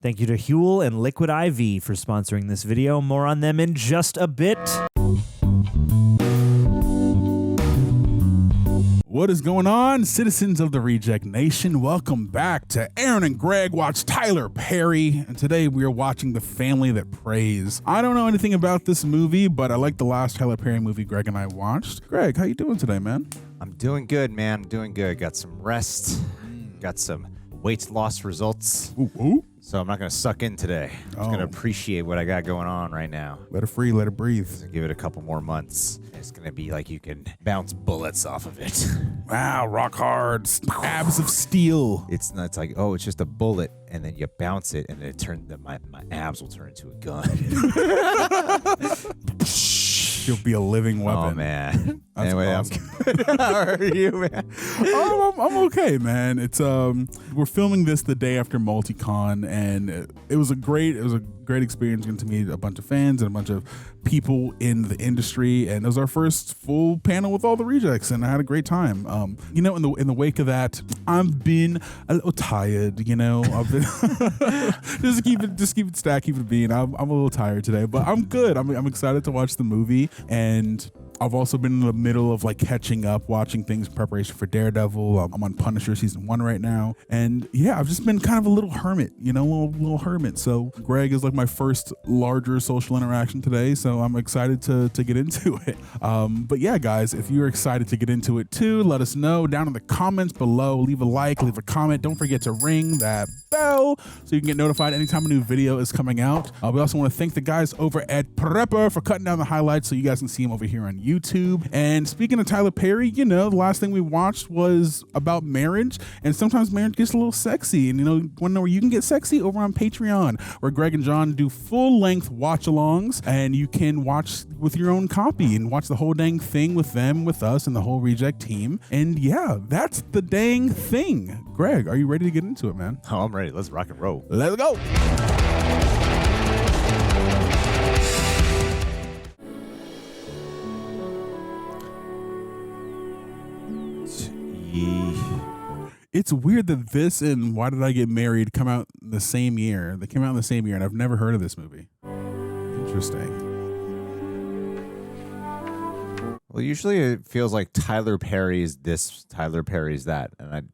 Thank you to HUEL and Liquid IV for sponsoring this video. More on them in just a bit. What is going on, citizens of the Reject Nation? Welcome back to Aaron and Greg Watch Tyler Perry, and today we are watching The Family That Prays. I don't know anything about this movie, but I like the last Tyler Perry movie Greg and I watched. Greg, how you doing today, man? I'm doing good, man. I'm doing good. Got some rest. Got some weight loss results. Ooh. So I'm not going to suck in today. I'm just going to appreciate what I got going on right now. Let it free, let it breathe. Give it a couple more months. It's going to be like you can bounce bullets off of it. Wow, rock hard, abs of steel. It's like, oh, it's just a bullet, and then you bounce it, and then my abs will turn into a gun. You'll be a living weapon. Oh, man. That's anyway, awesome. I'm good. How are you, man? I'm okay, man. It's we're filming this the day after MultiCon, and it was a great experience getting to meet a bunch of fans and a bunch of people in the industry, and it was our first full panel with all the rejects, and I had a great time. In the wake of that, I've been a little tired. I've been just keep it stacked, keep it being. I'm a little tired today, but I'm good. I'm excited to watch the movie, and I've also been in the middle of catching up, watching things in preparation for Daredevil. I'm on Punisher season 1 right now. And yeah, I've just been kind of a little hermit, a little hermit. So Greg is my first larger social interaction today. So I'm excited to get into it. But yeah, guys, if you're excited to get into it too, let us know down in the comments below. Leave a like, leave a comment. Don't forget to ring that bell so you can get notified anytime a new video is coming out. We also want to thank the guys over at Prepper for cutting down the highlights so you guys can see them over here on YouTube. And speaking of Tyler Perry, the last thing we watched was about marriage, and sometimes marriage gets a little sexy. And want to know where you can get sexy? Over on Patreon, where Greg and John do full-length watch-alongs, and you can watch with your own copy and watch the whole dang thing with them, with us, and the whole Reject team. And yeah, that's the dang thing. Greg, are you ready to get into it, man? Oh, I'm ready. Let's rock and roll. Let's go. It's weird that this and Why Did I Get Married come out in the same year. They came out in the same year, and I've never heard of this movie. Interesting. Well, usually it feels like Tyler Perry's this, Tyler Perry's that, and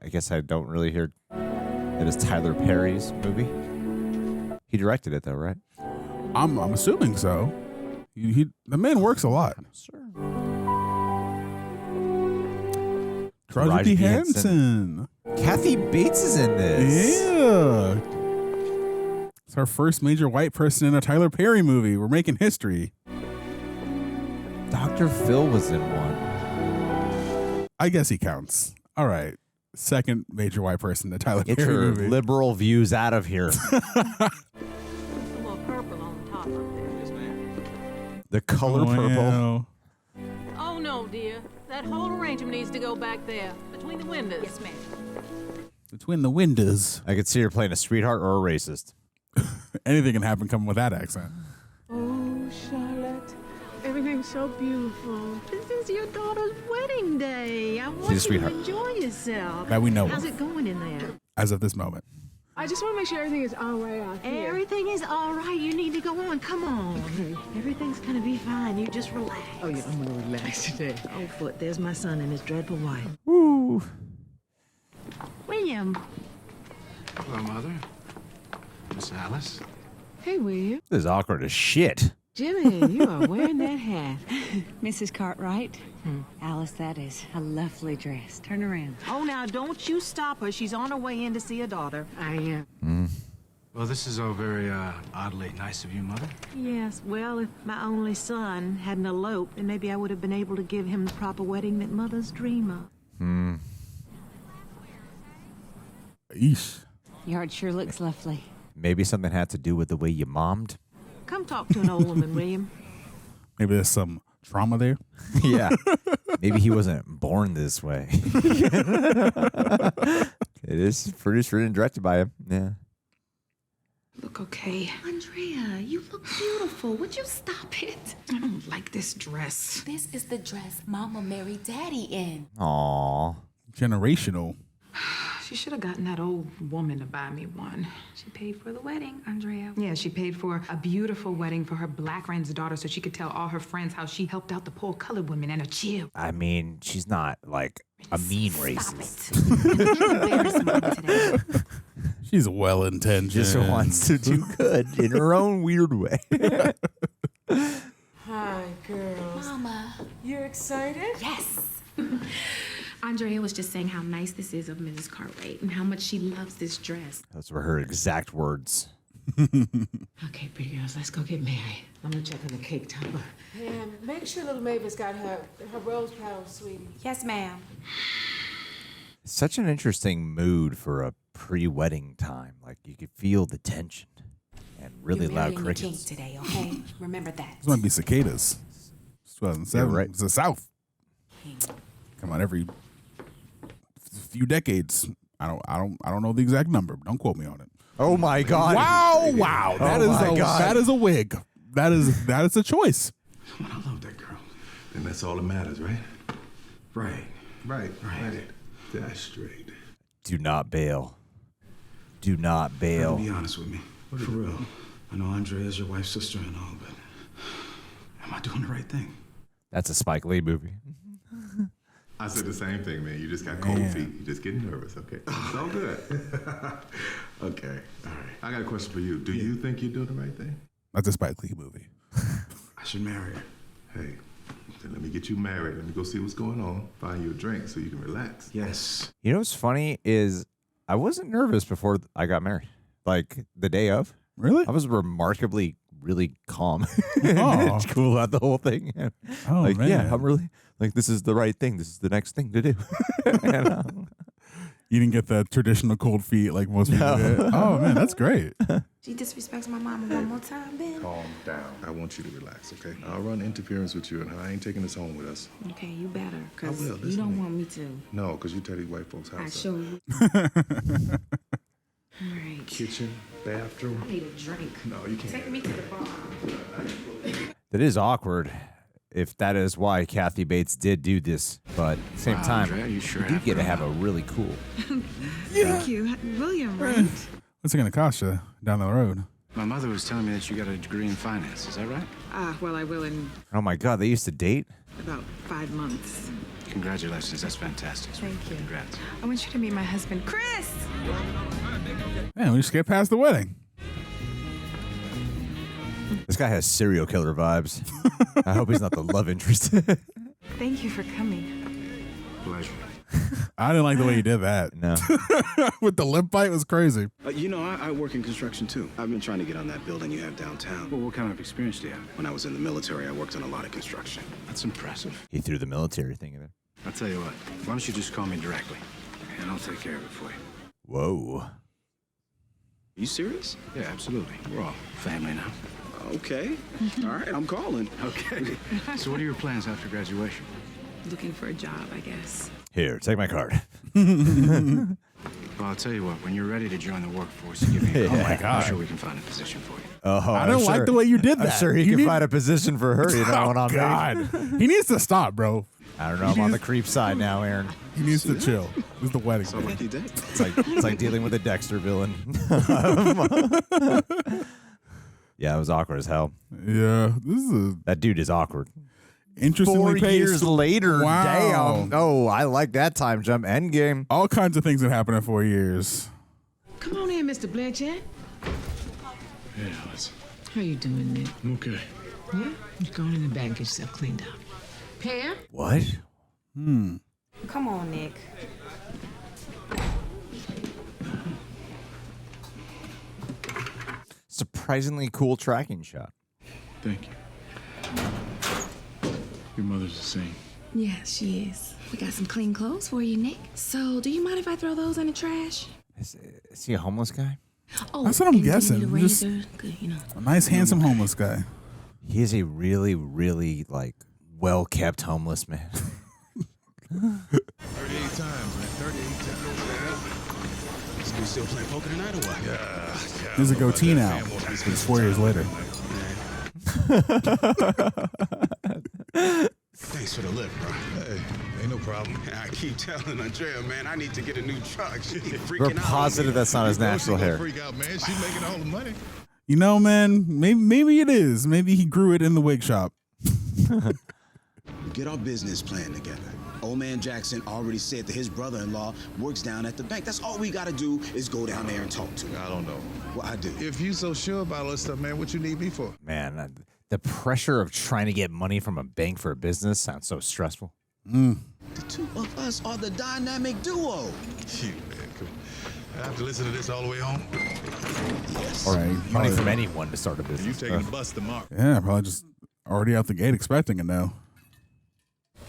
I guess I don't really hear it as Tyler Perry's movie. He directed it though, right? I'm assuming so. The man works a lot. Sure. Taraji Henson. Kathy Bates is in this. Yeah. It's our first major white person in a Tyler Perry movie. We're making history. Dr. Phil was in one. I guess he counts. All right. Second major white person in a Tyler Get Perry your movie. liberal views out of here. A little purple on top up there. Yes, ma'am. The color purple. Wow. Oh, no, dear. That whole arrangement needs to go back there, between the windows. Yes, ma'am. Between the windows. I could see her playing a sweetheart or a racist. Anything can happen coming with that accent. Oh, Charlotte, everything's so beautiful. This is your daughter's wedding day. I want She's a you sweetheart. to enjoy yourself. That we know How's of, it going in there? as of this moment. I just want to make sure everything is all right out here. Everything is all right. You need to go on. Come on. Okay. Everything's going to be fine. You just relax. Oh, yeah, I'm going to relax today. Oh, Foot, there's my son and his dreadful wife. Woo. William. Hello, Mother. Miss Alice. Hey, William. This is awkward as shit. Jillian, you are wearing that hat. Mrs. Cartwright, Alice, that is a lovely dress. Turn around. Oh, now, don't you stop her. She's on her way in to see her daughter. I am. Well, this is all very oddly nice of you, Mother. Yes, well, if my only son hadn't eloped, then maybe I would have been able to give him the proper wedding that mothers dream of. Eesh. Your heart sure looks lovely. Maybe something had to do with the way you mommed. Come talk to an old woman, William. Maybe there's some trauma there. Yeah. Maybe he wasn't born this way. It is produced, written, and directed by him. Yeah. Look okay. Andrea, you look beautiful. Would you stop it? I don't like this dress. This is the dress Mama married Daddy in. Aww. Generational. She should have gotten that old woman to buy me one. She paid for the wedding, Andrea. Yeah, she paid for a beautiful wedding for her black friend's daughter so she could tell all her friends how she helped out the poor colored women and a chill. I mean, she's not like a mean racist. She's well-intentioned. Just wants to do good in her own weird way. Hi, girls. Mama. You're excited? Yes. Andrea was just saying how nice this is of Mrs. Cartwright and how much she loves this dress. Those were her exact words. Okay, pretty girls, let's go get married. I'm gonna check on the cake topper. And make sure little Mavis got her rose petals, sweetie. Yes, ma'am. Such an interesting mood for a pre-wedding time. Like you could feel the tension and really You're loud marrying the king crickets. today, okay? Remember that. This might be cicadas. It's 2007. Yeah, right. It's the South. Come on, every few decades. I don't know the exact number. Don't quote me on it. Oh my God! Wow! That is a wig. That is a choice. I love that girl. And that's all that matters, right? Right. That's straight. Do not bail. Do not bail. Be honest with me. For real. I know Andrea is your wife's sister and all, but am I doing the right thing? That's a Spike Lee movie. I said the same thing, man. You just got cold feet. You're just getting nervous, okay? It's all good. Okay, all right. I got a question for you. Do you think you're doing the right thing? That's a Spike Lee movie. I should marry her. Hey, then let me get you married. Let me go see what's going on. Find you a drink so you can relax. Yes. You know what's funny is I wasn't nervous before I got married. Like the day of. Really? I was remarkably really calm. Oh. Cool about the whole thing. Oh, like, man. yeah, I'm really like, this is the right thing. This is the next thing to do. You didn't get the traditional cold feet like most people did. Oh, man, that's great. She disrespects my mama one more time, Ben. Calm down. I want you to relax, okay? I'll run interference with you, and I ain't taking this home with us. Okay, you better, because I will. you Listen don't to me. want me to. No, because you tear these white folks' house I up. sure will. All right. Kitchen, bathroom. I need a drink. No, you can't. Take me to the bar. That is awkward. If that is why Kathy Bates did do this, but at the same time, Andrea, you sure you do have get to fun. have a really cool. Thank you. William, right? What's it going to cost you down the road? My mother was telling me that you got a degree in finance. Is that right? Well, I will in Oh my God, they used to date. about 5 months. Congratulations. That's fantastic. Thank you. Congrats. I want you to meet my husband, Chris. Man, we just get past the wedding. This guy has serial killer vibes. I hope he's not the love interest. Thank you for coming. Pleasure. I didn't like the way you did that. No. With the lip bite, it was crazy. I work in construction too. I've been trying to get on that building you have downtown. Well, what kind of experience do you have? When I was in the military, I worked on a lot of construction. That's impressive. He threw the military thing in there. I'll tell you what. Why don't you just call me directly, and I'll take care of it for you. Whoa. Are you serious? Yeah, absolutely. We're all family now. Okay. All right, I'm calling. Okay. So what are your plans after graduation? Looking for a job, I guess. Here, take my card. Well, I'll tell you what. When you're ready to join the workforce, give me a call. Oh, my God. I'm sure we can find a position for you. Oh, I don't like the way you did that. I'm sure he can find a position for her. You know what I mean? God. He needs to stop, bro. I don't know. I'm on the creep side now, Aaron. He needs to chill. This is the wedding. So lucky day. It's like dealing with a Dexter villain. Yeah, it was awkward as hell. Yeah, this is That dude is awkward. interestingly 4 years paced. later, Wow. damn. Oh, I like that time jump. Endgame. All kinds of things that happened in 4 years. Come on in, Mr. Blanchett. Hey, Alice. How you doing, Nick? I'm okay. Yeah? You go in the back and get yourself cleaned up. Pam? What? Come on, Nick. Surprisingly cool tracking shot. Thank you. Your mother's the same. Yeah, she is. We got some clean clothes for you, Nick. So, do you mind if I throw those in the trash? Is he a homeless guy? Oh, That's what I'm and do you guessing. need a Just- razor? Good, you know. A nice, handsome homeless guy. He is a really, really like well-kept homeless man. 38 times, man. 38 times. This dude still playing poker tonight or what? Yeah. He's a goatee now. It's 4 years later. Thanks for the lift, bro. Hey, ain't no problem. I keep telling Andrea, man, I need to get a new truck. She keep freaking We're out. positive that's not his natural hair. Freak out, man. She's making all the money. You know, man, maybe it is. Maybe he grew it in the wig shop. Get our business plan together. Old man Jackson already said that his brother-in-law works down at the bank. That's all we gotta do is go down there and talk to him. I don't know. Well, I do. If you so sure about all this stuff, man, what you need me for? Man, the pressure of trying to get money from a bank for a business sounds so stressful. The two of us are the dynamic duo. Shoot, man. I have to listen to this all the way home. Yes. Or money from anyone to start a business. You taking the bus tomorrow? Yeah, probably just already out the gate expecting it now.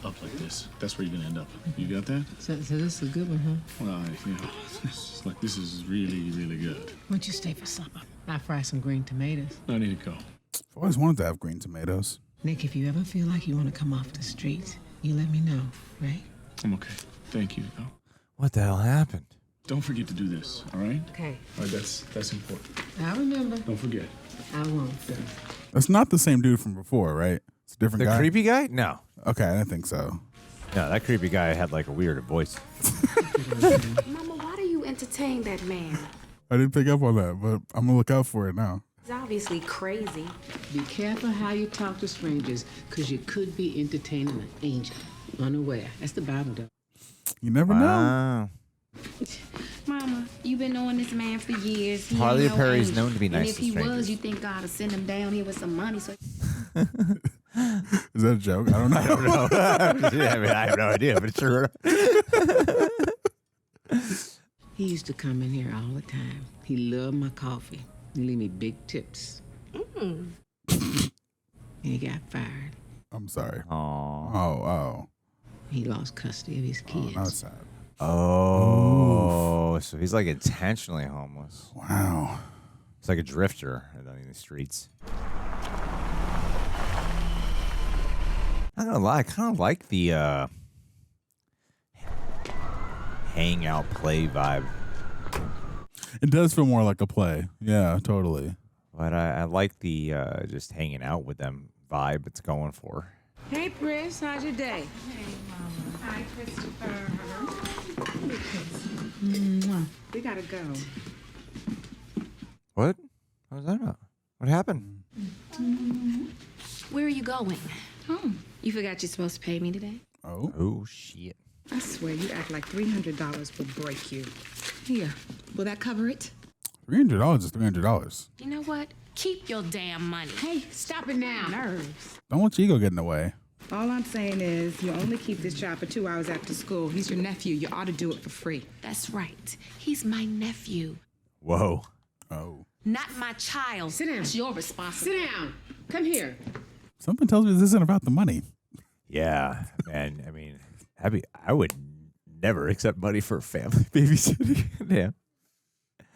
Up like this. That's where you're gonna end up. You got that? So this is a good one, huh? Well, it's like this is really, really good. When'd you stay for supper? I fry some green tomatoes. I need to go. I've always wanted to have green tomatoes. Nick, if you ever feel like you want to come off the streets, you let me know, right? I'm okay. Thank you. Though. What the hell happened? Don't forget to do this. All right? Okay. All right. That's important. I remember. Don't forget. I won't. That's not the same dude from before, right? It's a different guy. The creepy guy? No. Okay, I didn't think so. No, that creepy guy had like a weird voice. Mama, why do you entertain that man? I didn't pick up on that, but I'm gonna look out for it now. He's obviously crazy. Be careful how you talk to strangers, because you could be entertaining an angel unaware. That's the Bible, though. You never know. Mama, you've been knowing this man for years. He Harley ain't no Perry's angel. known to be nice And if to he strangers. was, you think God would send him down here with some money so... Is that a joke? I don't know. I don't know. Yeah, I mean, I have no idea, but it's true. He used to come in here all the time. He loved my coffee. He leave me big tips. And he got fired. I'm sorry. Aww. Oh. He lost custody of his kids. That's sad. Oh, so he's like intentionally homeless. Wow. He's like a drifter in the streets. I'm not gonna lie, I kind of like the hangout play vibe. It does feel more like a play. Yeah, totally. But I like the just hanging out with them vibe it's going for. Hey, Pris, how's your day? Hey, Mama. Hi, Christopher. We gotta go. What? What was that about? What happened? Where are you going? Home. You forgot you're supposed to pay me today? Oh, shit. I swear, you act like $300 would break you. Here, will that cover it? $300 is $300. You know what? Keep your damn money. Hey, stop it now. Nerves. Don't let your ego get in the way. All I'm saying is, you only keep this job for 2 hours after school. He's your nephew. You ought to do it for free. That's right. He's my nephew. Whoa. Oh. Not my child. Sit down. It's your responsibility. Sit down. Come here. Something tells me this isn't about the money. Yeah, man. I mean, I would never accept money for family babysitting. Yeah.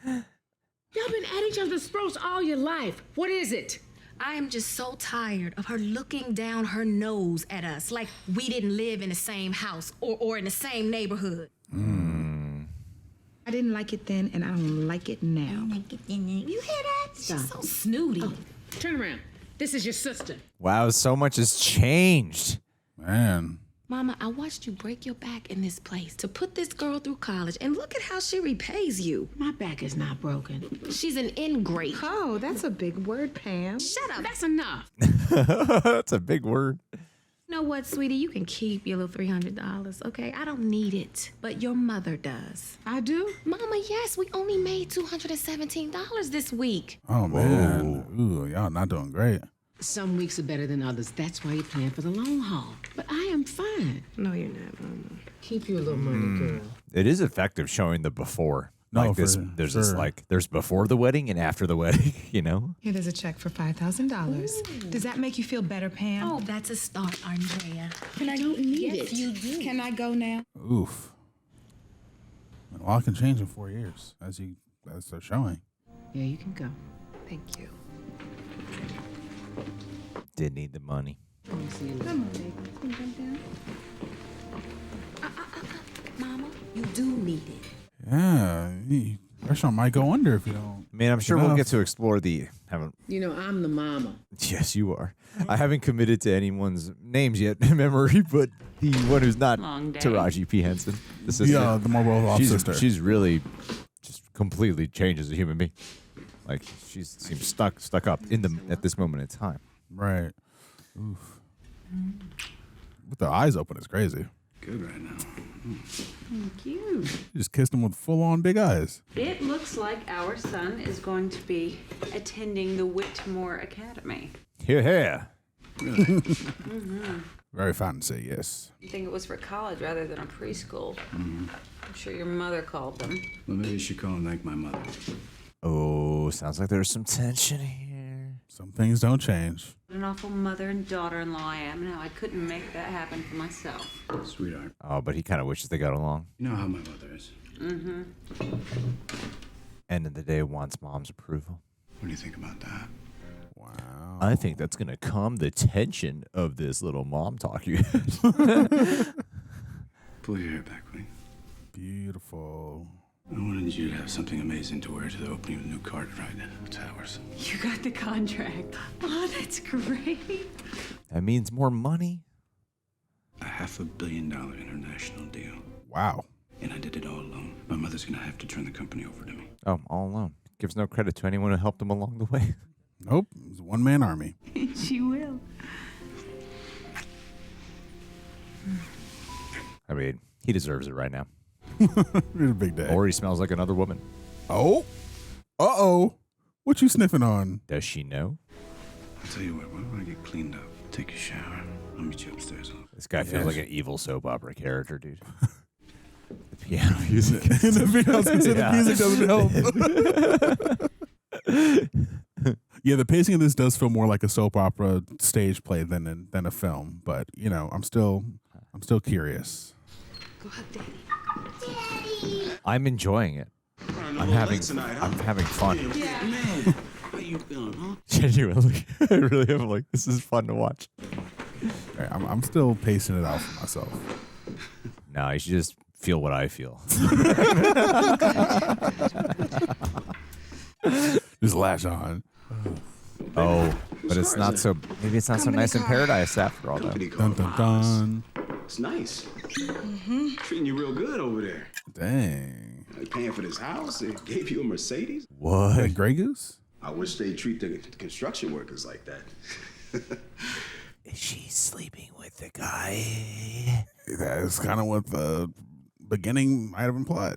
Y'all been at each other's throats all your life. What is it? I am just so tired of her looking down her nose at us like we didn't live in the same house or in the same neighborhood. I didn't like it then, and I don't like it now. You hear that? She's so snooty. Oh, turn around. This is your sister. Wow, so much has changed. Man. Mama, I watched you break your back in this place to put this girl through college, and look at how she repays you. My back is not broken. She's an ingrate. Oh, that's a big word, Pam. Shut up. That's enough. That's a big word. You know what, sweetie? You can keep your little $300, okay? I don't need it, but your mother does. I do? Mama, yes, we only made $217 this week. Oh, man. Ooh, y'all not doing great. Some weeks are better than others. That's why you plan for the long haul. But I am fine. No, you're not, Mama. Keep your little money, girl. It is effective showing the before. No, like this, for there's sure. this like there's before the wedding and after the wedding, you know? Here, there's a check for $5,000. Does that make you feel better, Pam? Oh, that's a start, Andrea. I don't need Yes, you do. Can I go now? Oof. A lot can change in 4 years, as they're showing. Yeah, you can go. Thank you. Did need the money. Let me see you. Come on, baby. Can you jump down? Mama, you do need it. Yeah. The restaurant might go under if you don't. I mean, I'm sure we'll get to explore the. You know, I'm the mama. Yes, you are. I haven't committed to anyone's names yet in memory, but The one who's not Long day. Taraji P. Henson. The sister. The more well-off sister. She's really just completely changed as a human being. Like, she seems stuck up at this moment in time. Right. Oof. With the eyes open is crazy. Good right now. Thank you. You just kissed him with full-on big eyes. It looks like our son is going to be attending the Whitmore Academy. Here. Mm-hmm. Very fancy, yes. I think it was for college rather than a preschool. Mm-hmm. I'm sure your mother called them. Well, maybe you should call and thank my mother. Oh, sounds like there's some tension here. Some things don't change. What an awful mother and daughter-in-law I am now. I couldn't make that happen for myself. Sweetheart. Oh, but he kind of wishes they got along. You know how my mother is. Mm-hmm. End of the day, wants mom's approval. What do you think about that? Wow. I think that's going to calm the tension of this little mom talk you had. Pull your hair back, please. Beautiful. I wanted you to have something amazing to wear to the opening of the new Cartwright Towers. You got the contract. Oh, that's great. That means more money. A $500 million international deal. Wow. And I did it all alone. My mother's gonna have to turn the company over to me. Oh, all alone. Gives no credit to anyone who helped him along the way. Nope. It was a one-man army. She will. I mean, he deserves it right now. It's a big day. Or he smells like another woman. Oh. Uh-oh. What you sniffing on? Does she know? I'll tell you what, why don't I get cleaned up, take a shower, I'll meet you upstairs. This guy feels like an evil soap opera character, dude. The piano music. The music doesn't help. Yeah, the pacing of this does feel more like a soap opera stage play than a film. But, you know, I'm still curious. Go ahead, Daddy. I'm enjoying it. I'm having fun. Man, how you feeling, huh? Genuinely. I really am like, this is fun to watch. Right, I'm still pacing it out for myself. No, you should just feel what I feel. Just lash on. Oh, but it's not so. Maybe it's not so nice in paradise after all, though. Dun dun dun. It's nice. Mm-hmm. Treating you real good over there. Dang. They paying for this house. They gave you a Mercedes. What? Hey, Grey Goose? I wish they treat the construction workers like that. Is she sleeping with the guy? That's kind of what the beginning might have implied.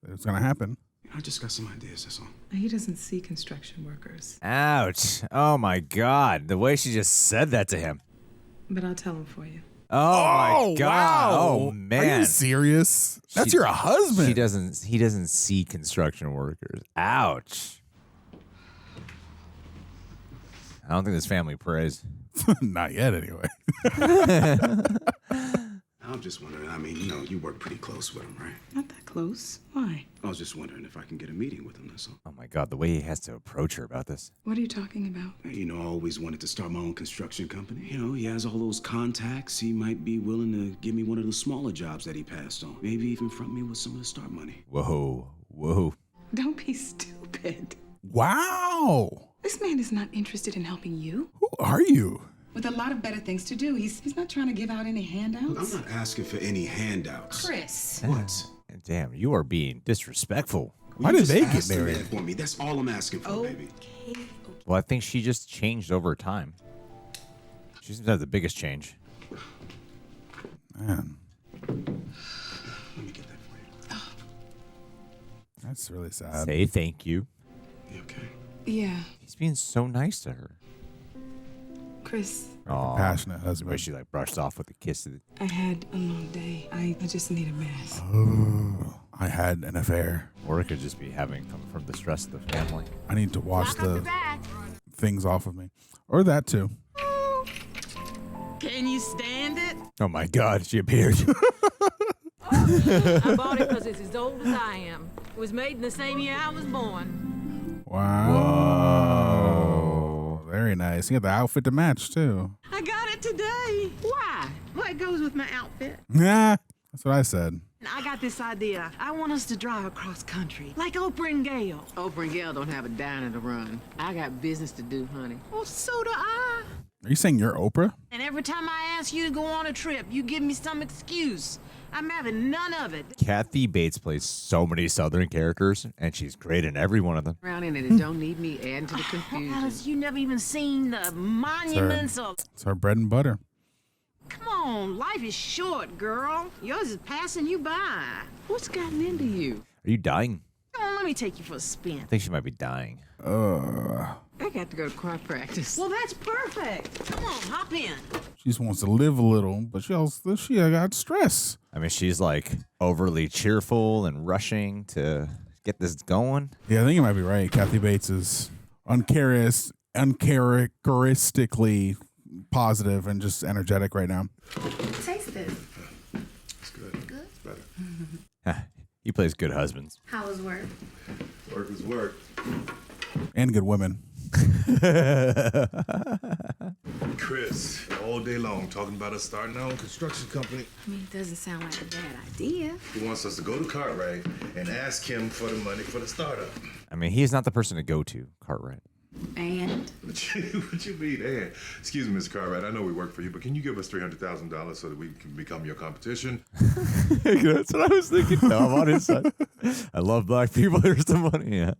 It's going to happen. I just got some ideas, that's all. He doesn't see construction workers. Ouch. Oh, my God. The way she just said that to him. But I'll tell him for you. Oh, my God. Wow. Oh, man. Are you serious? That's your husband. He doesn't see construction workers. Ouch. I don't think this family prays. Not yet, anyway. I'm just wondering, I mean, you know, you work pretty close with him, right? Not that close. Why? I was just wondering if I can get a meeting with him, that's all. Oh, my God. The way he has to approach her about this. What are you talking about? You know, I always wanted to start my own construction company. You know, he has all those contacts. He might be willing to give me one of the smaller jobs that he passed on. Maybe even front me with some of the start money. Whoa. Whoa. Don't be stupid. Wow. This man is not interested in helping you. Who are you? With a lot of better things to do. He's not trying to give out any handouts. Look, I'm not asking for any handouts. Chris. What? Damn, you are being disrespectful. Why did they get married? For me. That's all I'm asking for, baby. Well, I think she just changed over time. She seems to have the biggest change. Man. Let me get that for you. That's really sad. Say thank you. You okay? Yeah. He's being so nice to her. Chris. Oh, Passionate husband. Where she like brushed off with a kiss. I had a long day. I just need a bath. Oh, I had an affair. Or it could just be having come from the stress of the family. I need to wash the things off of me. Or that too. Can you stand it? Oh my God, she appeared. I bought it because it's as old as I am. It was made in the same year I was born. Wow. Whoa. Very nice. You got the outfit to match too. I got it today. Why? Well, it goes with my outfit. Nah, that's what I said. I got this idea. I want us to drive across country, like Oprah and Gail. Oprah and Gail don't have a diner to run. I got business to do, honey. Well, so do I. Are you saying you're Oprah? And every time I ask you to go on a trip, you give me some excuse. I'm having none of it. KaDee Bates plays so many Southern characters, and she's great in every one of them. Around in it, and don't need me adding to the confusion. Alice, you never even seen the monuments of... It's our bread and butter. Come on, life is short, girl. Yours is passing you by. What's gotten into you? Are you dying? Come on, let me take you for a spin. I think she might be dying. I got to go to choir practice. Well, that's perfect. Come on, hop in. She just wants to live a little, but she got stress. I mean, she's like overly cheerful and rushing to get this going. Yeah, I think you might be right. KaDee Bates is uncharacteristically positive and just energetic right now. Taste this. It's good. Good? It's better. He plays good husbands. How was work? Work is work. And good women. Chris, all day long talking about us starting our own construction company. I mean, it doesn't sound like a bad idea. He wants us to go to Cartwright and ask him for the money for the startup. I mean, he's not the person to go to, Cartwright. And? What you mean, and? Excuse me, Mr. Cartwright, I know we work for you, but can you give us $300,000 so that we can become your competition? That's what I was thinking. No, I'm on his side. I love black people. Here's the money. Yeah.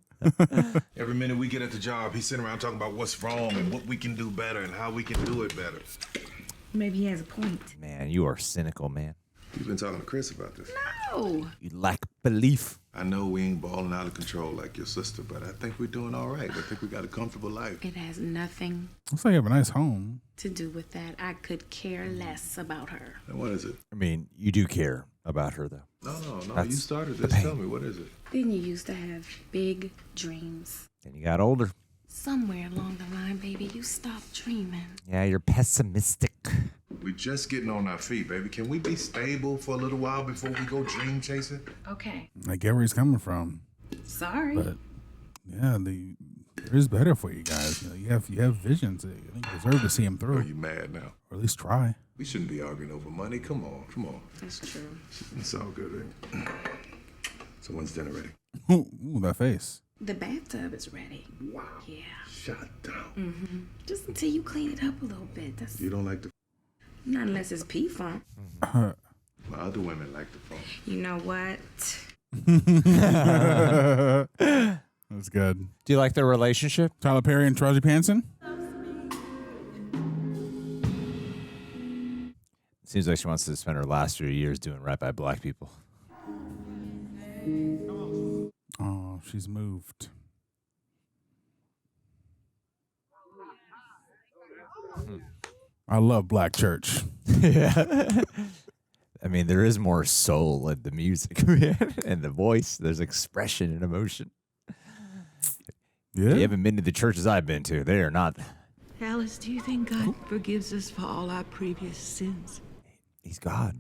Every minute we get at the job, he's sitting around talking about what's wrong and what we can do better and how we can do it better. Maybe he has a point. Man, you are cynical, man. You've been talking to Chris about this. No. You lack belief. I know we ain't balling out of control like your sister, but I think we're doing all right. I think we got a comfortable life. It has nothing Looks like you have a nice home. to do with that. I could care less about her. And what is it? I mean, you do care about her, though. No. That's You started the this. pain. Tell me, what is it? Didn't you used to have big dreams? And you got older. Somewhere along the line, baby, you stopped dreaming. Yeah, you're pessimistic. We're just getting on our feet, baby. Can we be stable for a little while before we go dream chasing? Okay. I get where he's coming from. Sorry. But yeah, there is better for you guys. You have visions. I think you deserve to see them through. Are you mad now? Or at least try. We shouldn't be arguing over money. Come on. That's true. It's all good, right? So when's dinner ready? Ooh, that face. The bathtub is ready. Wow. Yeah. Shut down. Mm-hmm. Just until you clean it up a little bit. That's You don't like the... not unless it's pee funk. My other women like the phone. You know what? That's good. Do you like their relationship? Tyler Perry and Taraji Henson? Seems like she wants to spend her last few years doing right by black people. Oh, she's moved. I love black church. Yeah. I mean, there is more soul in the music, man, and the voice. There's expression and emotion. Yeah. You haven't been to the churches I've been to. They are not. Alice, do you think God forgives us for all our previous sins? He's God.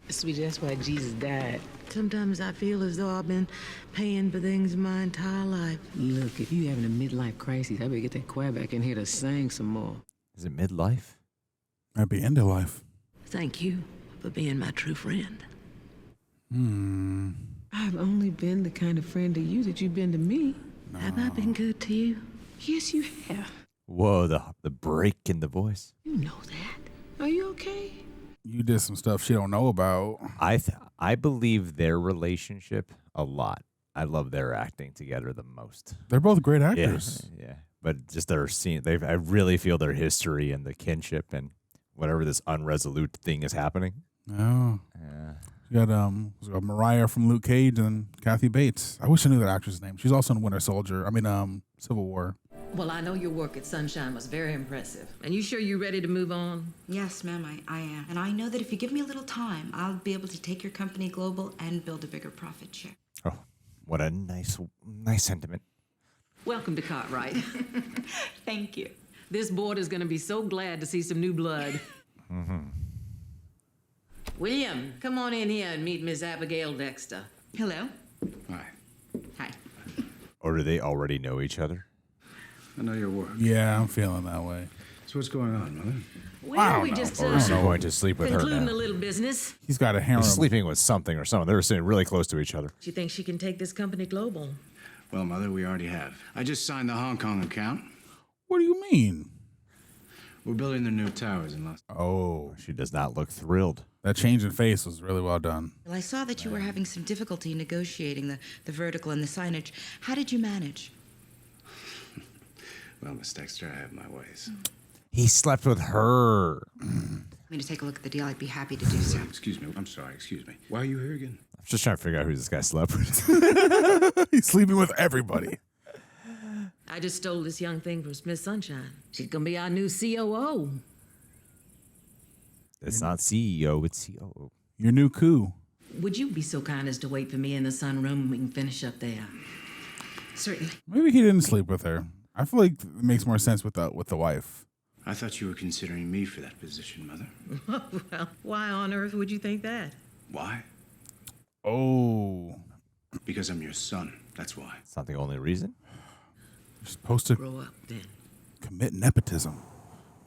Sweetie, that's why Jesus died. Sometimes I feel as though I've been paying for things my entire life. Look, if you having a midlife crisis, I better get that choir back in here to sing some more. Is it midlife? Might be end of life. Thank you for being my true friend. Hmm. I've only been the kind of friend to you that you've been to me. No. Have I been good to you? Yes, you have. Whoa, the break in the voice. You know that. Are you okay? You did some stuff she don't know about. I believe their relationship a lot. I love their acting together the most. They're both great actors. Yeah. But just their scene, I really feel their history and the kinship and whatever this unresolute thing is happening. Oh. Yeah. You got Mariah from Luke Cage and KaDee Bates. I wish I knew that actress' name. She's also in Winter Soldier. Civil War. Well, I know your work at Sunshine was very impressive. And you sure you're ready to move on? Yes, ma'am, I am. And I know that if you give me a little time, I'll be able to take your company global and build a bigger profit share. Oh, what a nice sentiment. Welcome to Cartwright. Thank you. This board is going to be so glad to see some new blood. Mm-hmm. William, come on in here and meet Miss Abigail Dexter. Hello. Hi. Hi. Or do they already know each other? I know your work. Yeah, I'm feeling that way. So what's going on, Mother? Well, we just Or is he going to sleep with her concluding now? a little business. He's got a harem. He's sleeping with something or someone. They were sitting really close to each other. She thinks she can take this company global. Well, Mother, we already have. I just signed the Hong Kong account. What do you mean? We're building the new towers in Los. Oh, she does not look thrilled. That change in face was really well done. Well, I saw that you were having some difficulty negotiating the vertical and the signage. How did you manage? Well, Miss Dexter, I have my ways. He slept with her. Me to take a look at the deal, I'd be happy to do so. Excuse me. I'm sorry. Excuse me. Why are you here again? I'm just trying to figure out who this guy slept with. He's sleeping with everybody. I just stole this young thing from Miss Sunshine. She's gonna be our new COO. It's not CEO, it's COO. Your new coup. Would you be so kind as to wait for me in the sunroom and we can finish up there? Certainly. Maybe he didn't sleep with her. I feel like it makes more sense with the wife. I thought you were considering me for that position, Mother. Well, why on earth would you think that? Why? Oh. Because I'm your son. That's why. It's not the only reason. You're supposed to grow up then. Commit nepotism.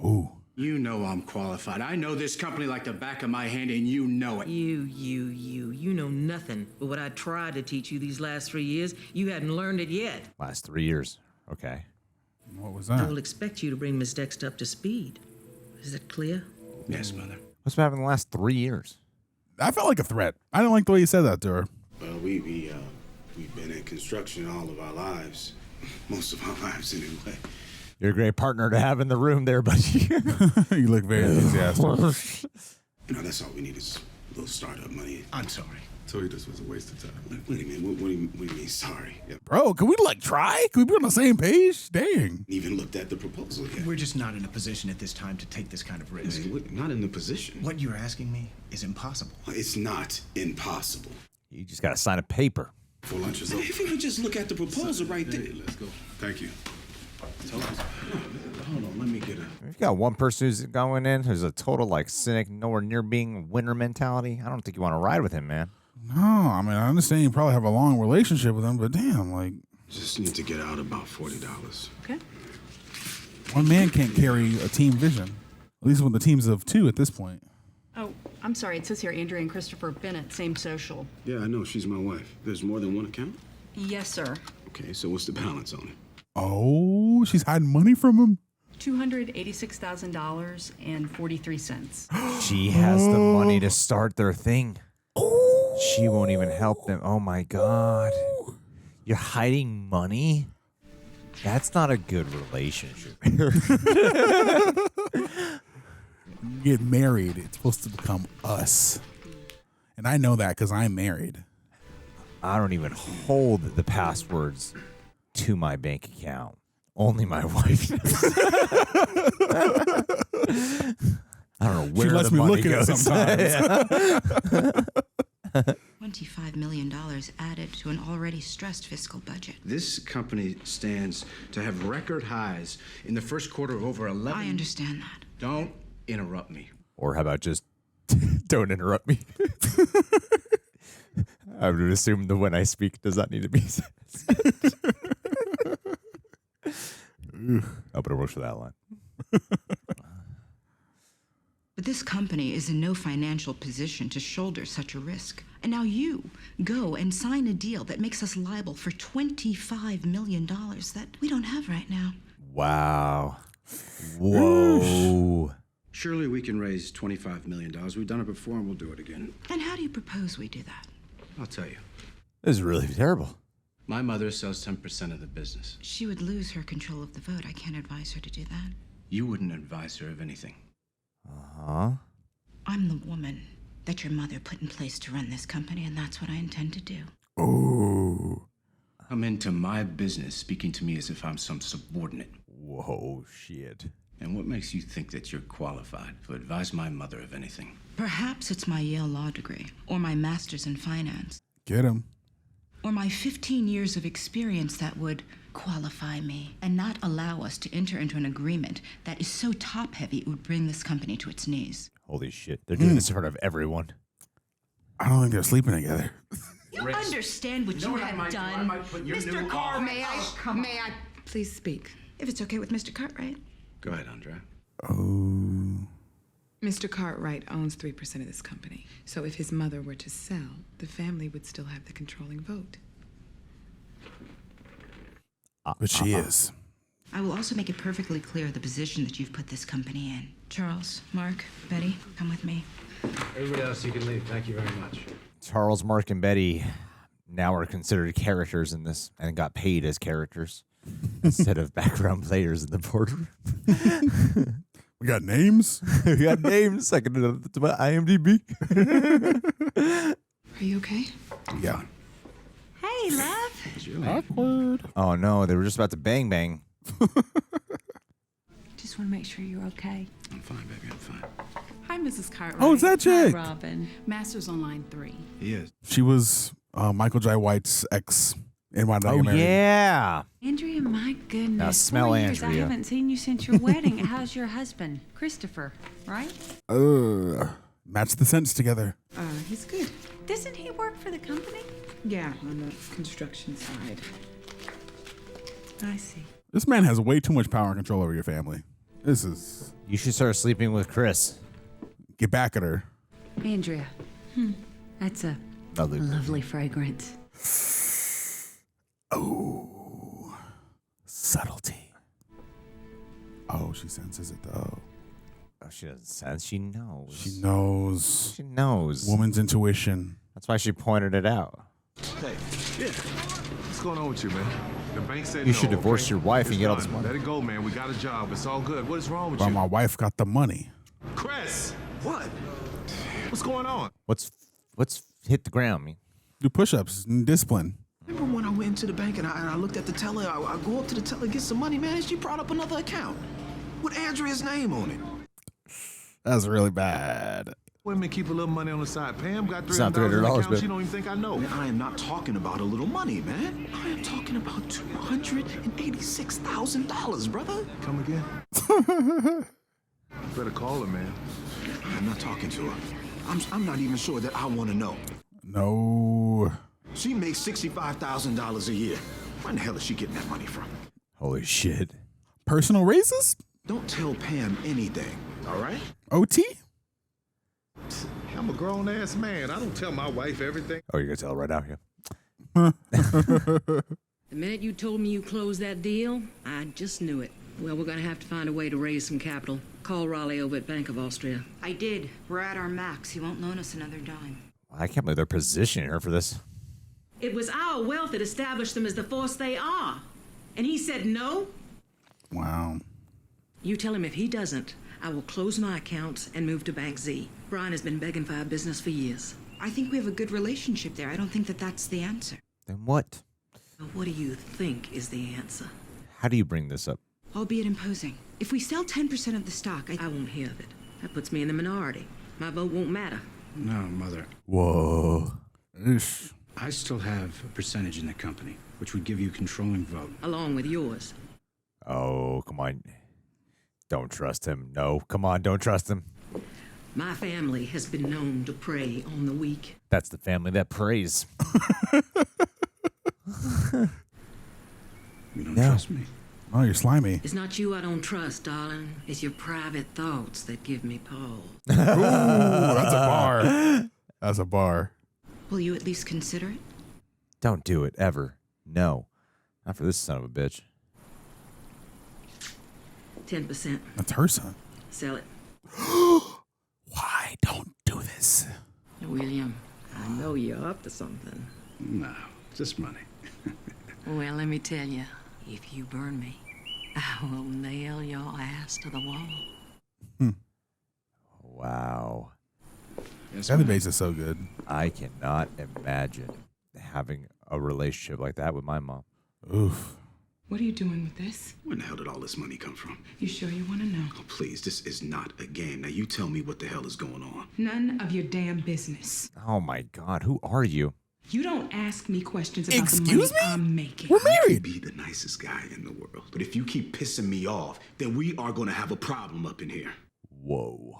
Ooh. You know I'm qualified. I know this company like the back of my hand, and you know it. You know nothing but what I tried to teach you these last 3 years. You hadn't learned it yet. Last 3 years. Okay. What was I that? will expect you to bring Miss Dexter up to speed. Is that clear? Yes, Mother. What's been happening in the last 3 years? I felt like a threat. I didn't like the way you said that to her. Well, we've been in construction all of our lives. Most of our lives, anyway. You're a great partner to have in the room there, buddy. You look very enthusiastic. You know, that's all we need is a little startup money. I'm sorry. I told you this was a waste of time. Wait a minute. What do you mean, sorry? Yeah. Bro, can we try? Can we be on the same page? Dang. Even looked at the proposal yet. We're just not in a position at this time to take this kind of risk. Not in the position. What you're asking me is impossible. It's not impossible. You just got to sign a paper. For lunch is over. If you would just look at the proposal right there. Hey, let's go. Thank you. Hold on, let me get a... If you got one person who's going in who's a total like cynic, nowhere near being a winner mentality, I don't think you want to ride with him, man. No, I mean, I understand you probably have a long relationship with him, but damn, like... Just need to get out about $40. Okay. One man can't carry a team vision. At least with the teams of two at this point. Oh, I'm sorry. It says here Andrea and Christopher Bennett, same social. Yeah, I know. She's my wife. There's more than one account? Yes, sir. Okay, so what's the balance on it? Oh, she's hiding money from him? $286,000.43. She has the money to start their thing. She won't even help them. Oh my God. You're hiding money? That's not a good relationship. You get married, it's supposed to become us. And I know that because I'm married. I don't even hold the passwords to my bank account. Only my wife knows. I don't know where she lets the me money look at goes. it sometimes. $25 million added to an already stressed fiscal budget. This company stands to have record highs in the first quarter of over 11... I understand that. Don't interrupt me. Or how about just don't interrupt me? I would assume the when I speak does not need to be said. I'll put a rush for that line. But this company is in no financial position to shoulder such a risk. And now you go and sign a deal that makes us liable for $25 million that we don't have right now. Wow. Whoa. Surely we can raise $25 million. We've done it before and we'll do it again. And how do you propose we do that? I'll tell you. This is really terrible. My mother sells 10% of the business. She would lose her control of the vote. I can't advise her to do that. You wouldn't advise her of anything. Uh-huh. I'm the woman that your mother put in place to run this company, and that's what I intend to do. Oh. Come into my business speaking to me as if I'm some subordinate. Whoa, shit. And what makes you think that you're qualified to advise my mother of anything? Perhaps it's my Yale law degree, or my master's in finance. Get him. Or my 15 years of experience that would qualify me and not allow us to enter into an agreement that is so top-heavy it would bring this company to its knees. Holy shit. They're doing this in front of everyone. I don't think they're sleeping together. You understand what you have done? Mr. Carr, may I please speak? If it's okay with Mr. Cartwright. Go ahead, Andrea. Oh. Mr. Cartwright owns 3% of this company. So if his mother were to sell, the family would still have the controlling vote. But she is. I will also make it perfectly clear the position that you've put this company in. Charles, Mark, Betty, come with me. Everybody else, you can leave. Thank you very much. Charles, Mark, and Betty now are considered characters in this and got paid as characters instead of background players in the boardroom. We got names? We got names. I can do that to my IMDb. Are you okay? Yeah. Hey, love. Awkward. Oh, no. They were just about to bang. Just want to make sure you're okay. I'm fine, baby. I'm fine. Hi, Mrs. Cartwright. Oh, is that chick? Hi, Robin. Master's on line 3. He is. She was Michael J. White's ex in My Dying Oh, Married. yeah. Andrea, my goodness. Now smell 4 years Andrea. I haven't seen you since your wedding. How's your husband? Christopher, right? Match the scents together. He's good. Doesn't he work for the company? Yeah, on the construction side. I see. This man has way too much power and control over your family. This is... You should start sleeping with Chris. Get back at her. Andrea. That's a lovely fragrance. Oh. Subtlety. Oh, she senses it though. Oh, she doesn't sense. She knows. She knows. She knows. Woman's intuition. That's why she pointed it out. Hey, yeah. What's going on with you, man? The bank said You no, should divorce okay? your wife It's and get all done. this money. Let it go, man. We got a job. It's all good. What is wrong with But you? my wife got the money. Chris! What? What's going on? What's hit the ground? Me. Do push-ups and discipline. Remember when I went into the bank and I looked at the teller? I go up to the teller, get some money, man, and she brought up another account with Andrea's name on it. That's really bad. Women keep a little money on the side. Pam got It's not $300 in the $300, account. but- She don't even think I know. Man, I am not talking about a little money, man. I am talking about $286,000, brother. Come again? Better call her, man. I'm not talking to her. I'm not even sure that I want to know. No. She makes $65,000 a year. Where in the hell is she getting that money from? Holy shit. Personal raises? Don't tell Pam anything, all right? OT? I'm a grown-ass man. I don't tell my wife everything. Oh, you're going to tell right now here. The minute you told me you closed that deal, I just knew it. Well, we're gonna have to find a way to raise some capital. Call Raleigh over at Bank of Austria. I did. We're at our max. He won't loan us another dime. I can't believe they're positioning her for this. It was our wealth that established them as the force they are. And he said no? Wow. You tell him if he doesn't, I will close my accounts and move to Bank Z. Brian has been begging for our business for years. I think we have a good relationship there. I don't think that that's the answer. Then what? Well, what do you think is the answer? How do you bring this up? Albeit imposing. If we sell 10% of the stock, I won't hear of it. That puts me in the minority. My vote won't matter. No, Mother. Whoa. Ish. I still have a percentage in the company, which would give you a controlling vote. Along with yours. Oh, come on. Don't trust him. No, come on, don't trust him. My family has been known to prey on the weak. That's the family that prays. You don't trust me? Oh, you're slimy. It's not you I don't trust, darling. It's your private thoughts that give me pause. Ooh, that's a bar. That's a bar. will you at least consider it? Don't do it, ever. No. Not for this son of a bitch. 10%. That's her son. Sell it. Why don't do this? William, I know you're up to something. No, just money. Well, let me tell you, if you burn me, I will nail your ass to the wall. Wow. That base is so good. I cannot imagine having a relationship like that with my mom. Oof. What are you doing with this? Where the hell did all this money come from? You sure you want to know? Oh, please, this is not a game. Now, you tell me what the hell is going on. None of your damn business. Oh my God, who are you? You don't ask me questions about Excuse the money I'm making. We're married. I could be the nicest guy in the world, but if you keep pissing me off, then we are going to have a problem up in here. Whoa.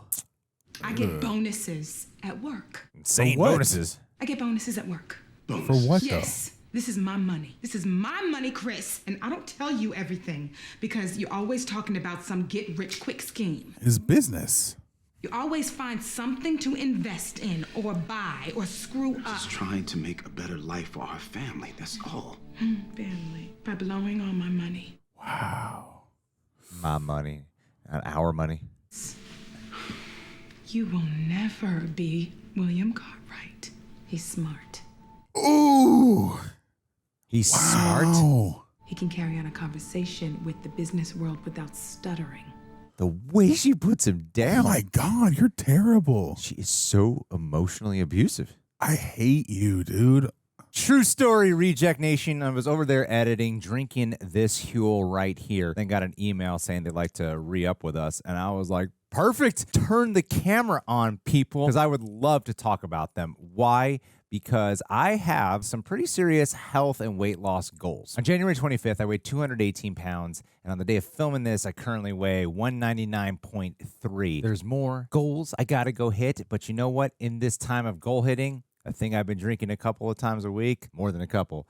I get bonuses at work. Insane bonuses. I get bonuses at work. For what, Yes. This is my money. This is my money, Chris. And I don't tell you everything because you're always talking about some get-rich-quick scheme. His business. You always find something to invest in or buy or screw up. Just trying to make a better life for our family, that's all. Family. By blowing all my money. Wow. My money. Not our money. You will never be William Cartwright. He's smart. Ooh. He's smart? He can carry on a conversation with the business world without stuttering. The way she puts him down. Oh my God, you're terrible. She is so emotionally abusive. I hate you, dude. True story, Reject Nation. I was over there editing, drinking this HUEL right here. Then got an email saying they'd like to re-up with us. And I was like, perfect. Turn the camera on, people, because I would love to talk about them. Why? Because I have some pretty serious health and weight loss goals. On January 25th, I weighed 218 pounds. And on the day of filming this, I currently weigh 199.3. There's more goals I got to go hit. But you know what? In this time of goal hitting, a thing I've been drinking a couple of times a week, more than a couple,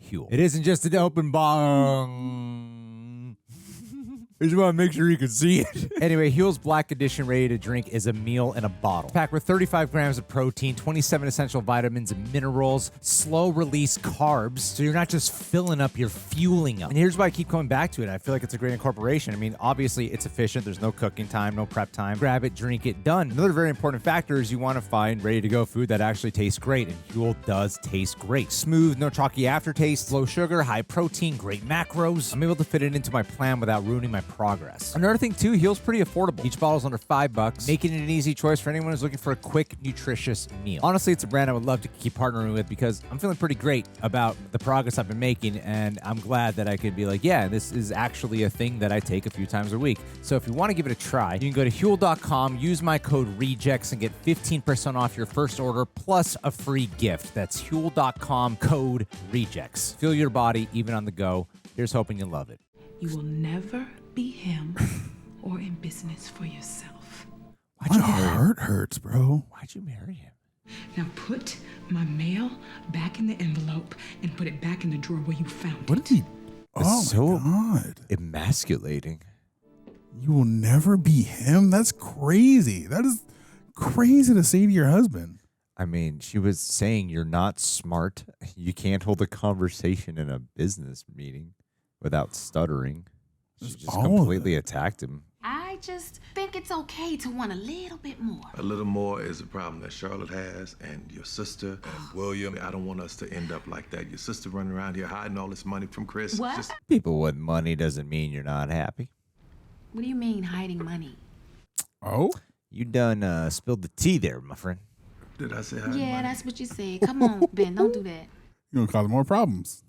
HUEL. It isn't just an open bong. I just want to make sure you can see it. Anyway, HUEL's Black Edition ready to drink is a meal in a bottle. Packed with 35 grams of protein, 27 essential vitamins and minerals, slow release carbs, so you're not just filling up, you're fueling up. And here's why I keep coming back to it. I feel like it's a great incorporation. I mean, obviously it's efficient. There's no cooking time, no prep time. Grab it, drink it, done. Another very important factor is you want to find ready-to-go food that actually tastes great, and HUEL does taste great. Smooth, no chalky aftertaste, low sugar, high protein, great macros. I'm able to fit it into my plan without ruining my progress. Another thing too, HUEL's pretty affordable. Each bottle's under $5, making it an easy choice for anyone who's looking for a quick, nutritious meal. Honestly, it's a brand I would love to keep partnering with because I'm feeling pretty great about the progress I've been making, and I'm glad that I could be like, yeah, this is actually a thing that I take a few times a week. So if you want to give it a try, you can go to HUEL.com, use my code REJECTS, and get 15% off your first order plus a free gift. That's HUEL.com, code REJECTS. Feel your body even on the go. Here's hoping you love it. You will never be him or in business for yourself. My heart hurts, bro. Why'd you marry him? Now put my mail back in the envelope and put it back in the drawer where you found it. What did he? Oh so my God. Emasculating. You will never be him? That's crazy. That is crazy to say to your husband. I mean, she was saying you're not smart. You can't hold a conversation in a business meeting without stuttering. She just completely attacked him. I just think it's okay to want a little bit more. A little more is a problem that Charlotte has, and your sister, and William. I don't want us to end up like that. Your sister running around here hiding all this money from Chris. What? People with money doesn't mean you're not happy. What do you mean hiding money? Oh? You done spilled the tea there, my friend. Did I say hiding Yeah, money? that's what you said. Come on, Ben, don't do that. You're going to cause more problems.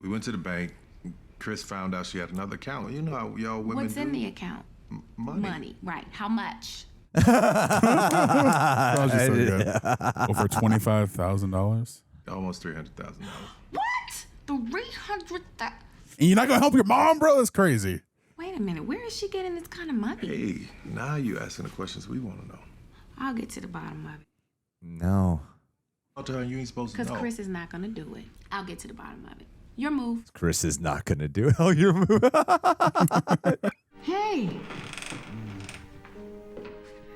We went to the bank. Chris found out she had another account. You know how y'all women What's do. in the account? Money. Money, right. How much? That was just so good. Over $25,000. Almost $300,000. What? 300,000? And you're not going to help your mom, bro? That's crazy. Wait a minute. Where is she getting this kind of money? Hey, now you asking the questions we want to know. I'll get to the bottom of it. No. I'll tell her you ain't supposed to Because know. Chris is not going to do it. I'll get to the bottom of it. Your move. Chris is not going to do it. Oh, your move. Hey.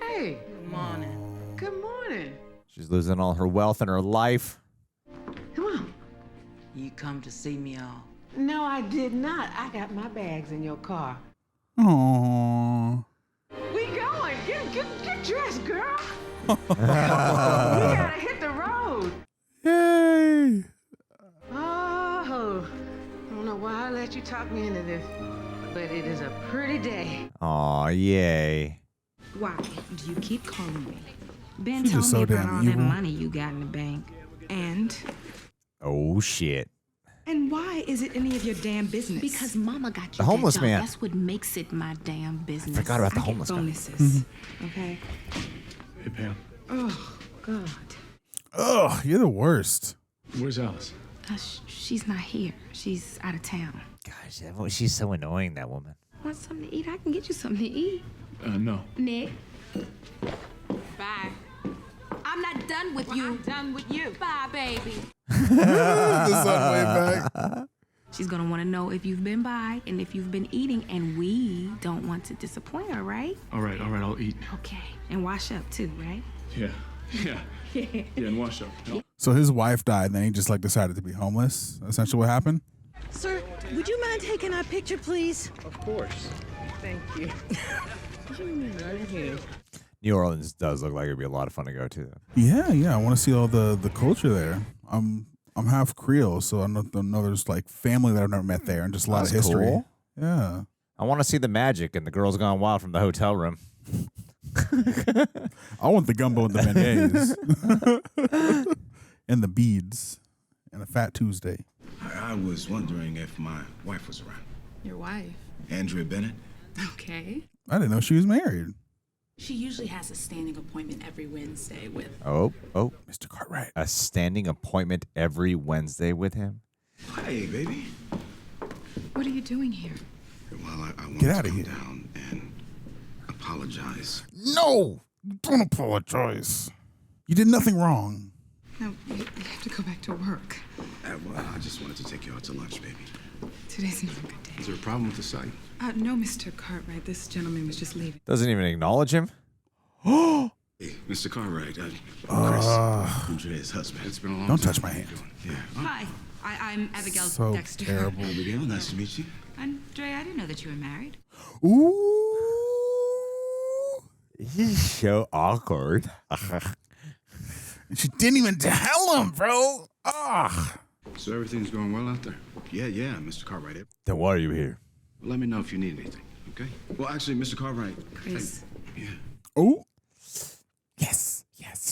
Hey. Good morning. Good morning. She's losing all her wealth and her life. Come on. You come to see me all. No, I did not. I got my bags in your car. Aww. We going. Get dressed, girl. We gotta hit the road. Yay. Oh, I don't know why I let you talk me into this, but it is a pretty day. Aw, yay. Why do you keep calling me? Ben She's told just me so about damn all that evil. money you got in the bank. And Oh, shit. why is it any of your damn business? Because Mama got you The homeless that job. man. That's what makes it my damn business. Forgot about the I get homeless guy. bonuses. Okay. Hey, Pam. Oh God. Ugh, you're the worst. Where's Alice? She's not here. She's out of town. Gosh, she's so annoying, that woman. Want something to eat? I can get you something to eat. No. Nick. Bye. I'm not done with you. I'm done with you. Bye, baby. The sun way back. She's gonna want to know if you've been by and if you've been eating, and we don't want to disappoint her, right? All right, I'll eat. Okay. And wash up too, right? Yeah, and wash up. So his wife died, and then he just like decided to be homeless. Essentially, what happened? Sir, would you mind taking our picture, please? Of course. Thank you. New Orleans does look like it'd be a lot of fun to go to. Yeah, I want to see all the culture there. I'm half Creole, so I know there's like family that I've never met there, and just a lot of history. Cool. Yeah. I want to see the magic and the Girls Gone Wild from the hotel room. I want the gumbo and the beignets. And the beads. And a Fat Tuesday. I was wondering if my wife was around. Your wife? Andrea Bennett. Okay. I didn't know she was married. She usually has a standing appointment every Wednesday with... Oh, Mr. Cartwright. A standing appointment every Wednesday with him? Hey, baby. What are you doing here? Well, I want Get to out of come here. down and apologize. No! Don't apologize. You did nothing wrong. No, you have to go back to work. Well, I just wanted to take you out to lunch, baby. Today's not a good day. Is there a problem with the site? No, Mr. Cartwright. This gentleman was just leaving. Doesn't even acknowledge him? Hey, Mr. Cartwright. Chris, Andrea's husband. It's been a long Don't time. touch my hand. Yeah. Hi, I'm Abigail So Dexter. terrible. Abigail, nice to meet you. Andrea, I didn't know that you were married. Ooh. This is so awkward. She didn't even tell him, bro. So everything's going well out there? Yeah, Mr. Cartwright. Then why are you here? Let me know if you need anything, okay? Well, actually, Mr. Cartwright. Chris. Yeah. Oh. Yes.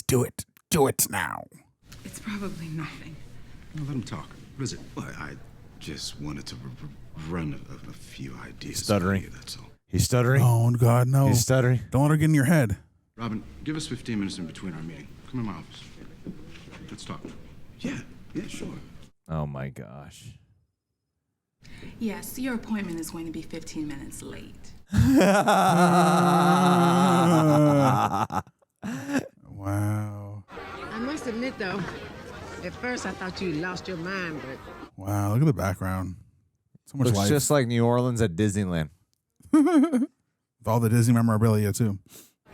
Do it. Do it now. It's probably nothing. Well, let him talk. What is it? Well, I just wanted to run a few ideas. Stuttering. by you, that's all. He's stuttering? Oh, God, no. He's stuttering? Don't let her get in your head. Robin, give us 15 minutes in between our meeting. Come in my office. Let's talk. Yeah, sure. Oh, my gosh. Yes, your appointment is going to be 15 minutes late. Wow. I must admit, though, at first I thought you lost your mind, but Wow, look at the background. So much Looks life. just like New Orleans at Disneyland. With all the Disney memorabilia, too.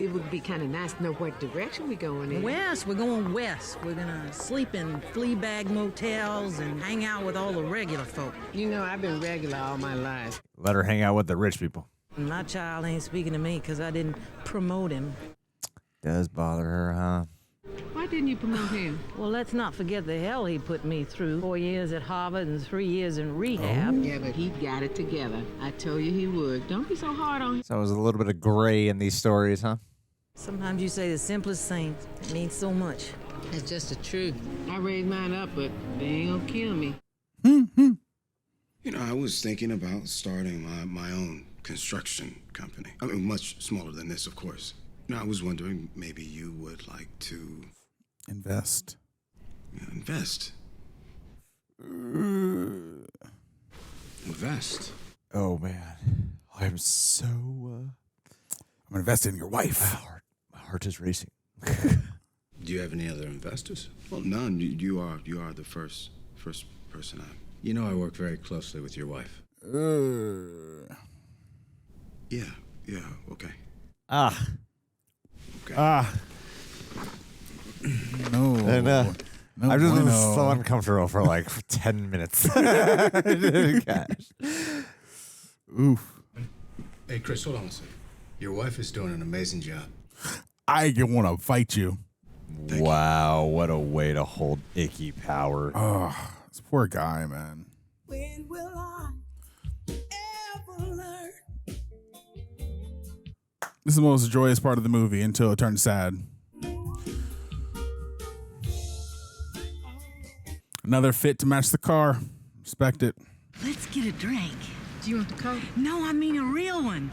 it would be kind of nice to know what direction we're going in. West, we're going west. We're gonna sleep in flea bag motels and hang out with all the regular folk. You know, I've been regular all my life. Let her hang out with the rich people. My child ain't speaking to me because I didn't promote him. Does bother her, huh? Why didn't you promote him? Well, let's not forget the hell he put me through. 4 years at Harvard and 3 years in rehab. Yeah, but he got it together. I told you he would. Don't be so hard on him. So there's a little bit of gray in these stories, huh? Sometimes you say the simplest things. It means so much. That's just the truth. I raised mine up, but they ain't gonna kill me. You know, I was thinking about starting my own construction company. I mean, much smaller than this, of course. You know, I was wondering maybe you would like to invest. Invest. Invest. Oh man, I'm so. I'm investing in your wife. My heart is racing. Do you have any other investors? Well, none. You are the first person I. You know, I work very closely with your wife. Yeah. Okay. Okay. No. And, No I've just been bueno. so uncomfortable for like 10 minutes. Gosh. Oof. Hey, Chris, hold on a second. Your wife is doing an amazing job. I want to fight you. Wow, what a way to hold icky power. Oh, this poor guy, man. When will I ever learn? This is the most joyous part of the movie until it turns sad. Another fit to match the car. Respect it. Let's get a drink. Do you want the Coke? No, I mean a real one.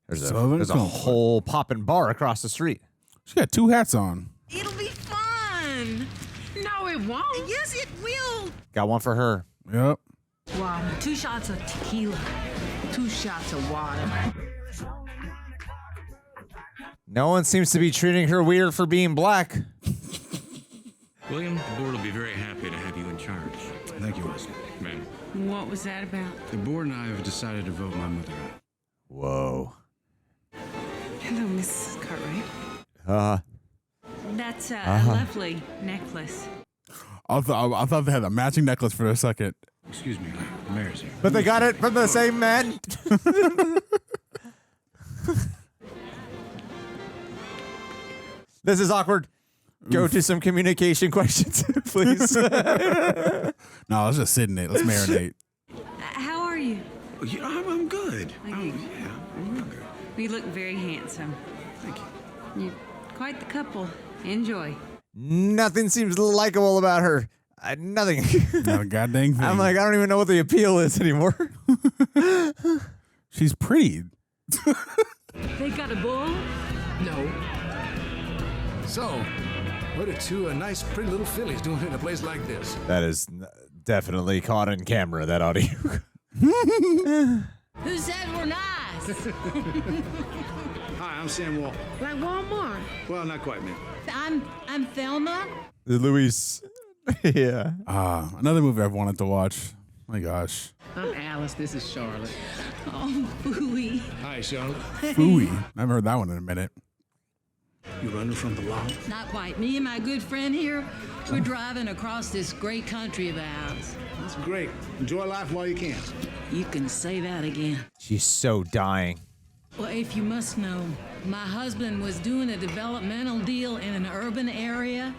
There's Southern a Comfort. whole poppin' bar across the street. She got two hats on. It'll be fun. No, it won't. Yes, it will. Got one for her. Yep. Water. 2 shots of tequila. 2 shots of water. No one seems to be treating her weird for being black. William, the board will be very happy to have you in charge. Thank you, Wesley. Man. What was that about? The board and I have decided to vote my mother out. Whoa. Hello, Mrs. Cartwright. That's a lovely necklace. I thought they had a matching necklace for a second. Excuse me, the mayor's here. But they got it from the same man. This is awkward. Go to some communication questions, please. No, let's just sit in it. Let's marinate. How are you? Yeah, I'm good. I'm real good. You look very handsome. Thank you. You're quite the couple. Enjoy. Nothing seems likable about her. Nothing. Not a goddamn thing. I'm like, I don't even know what the appeal is anymore. She's pretty. They got a bull? No. So, what are two nice, pretty little fillies doing in a place like this? That is definitely caught on camera, that audio. Who said we're nice? Hi, I'm Sam Wall. Like Walmart. Well, not quite, man. I'm Thelma. Luis. Yeah. Another movie I've wanted to watch. My gosh. I'm Alice. This is Charlotte. Oh, booey. Hi, Charlotte. Fooey. I haven't heard that one in a minute. You running from the law? Not quite. Me and my good friend here, we're driving across this great country of ours. That's great. Enjoy life while you can. You can say that again. She's so dying. Well, if you must know, my husband was doing a developmental deal in an urban area,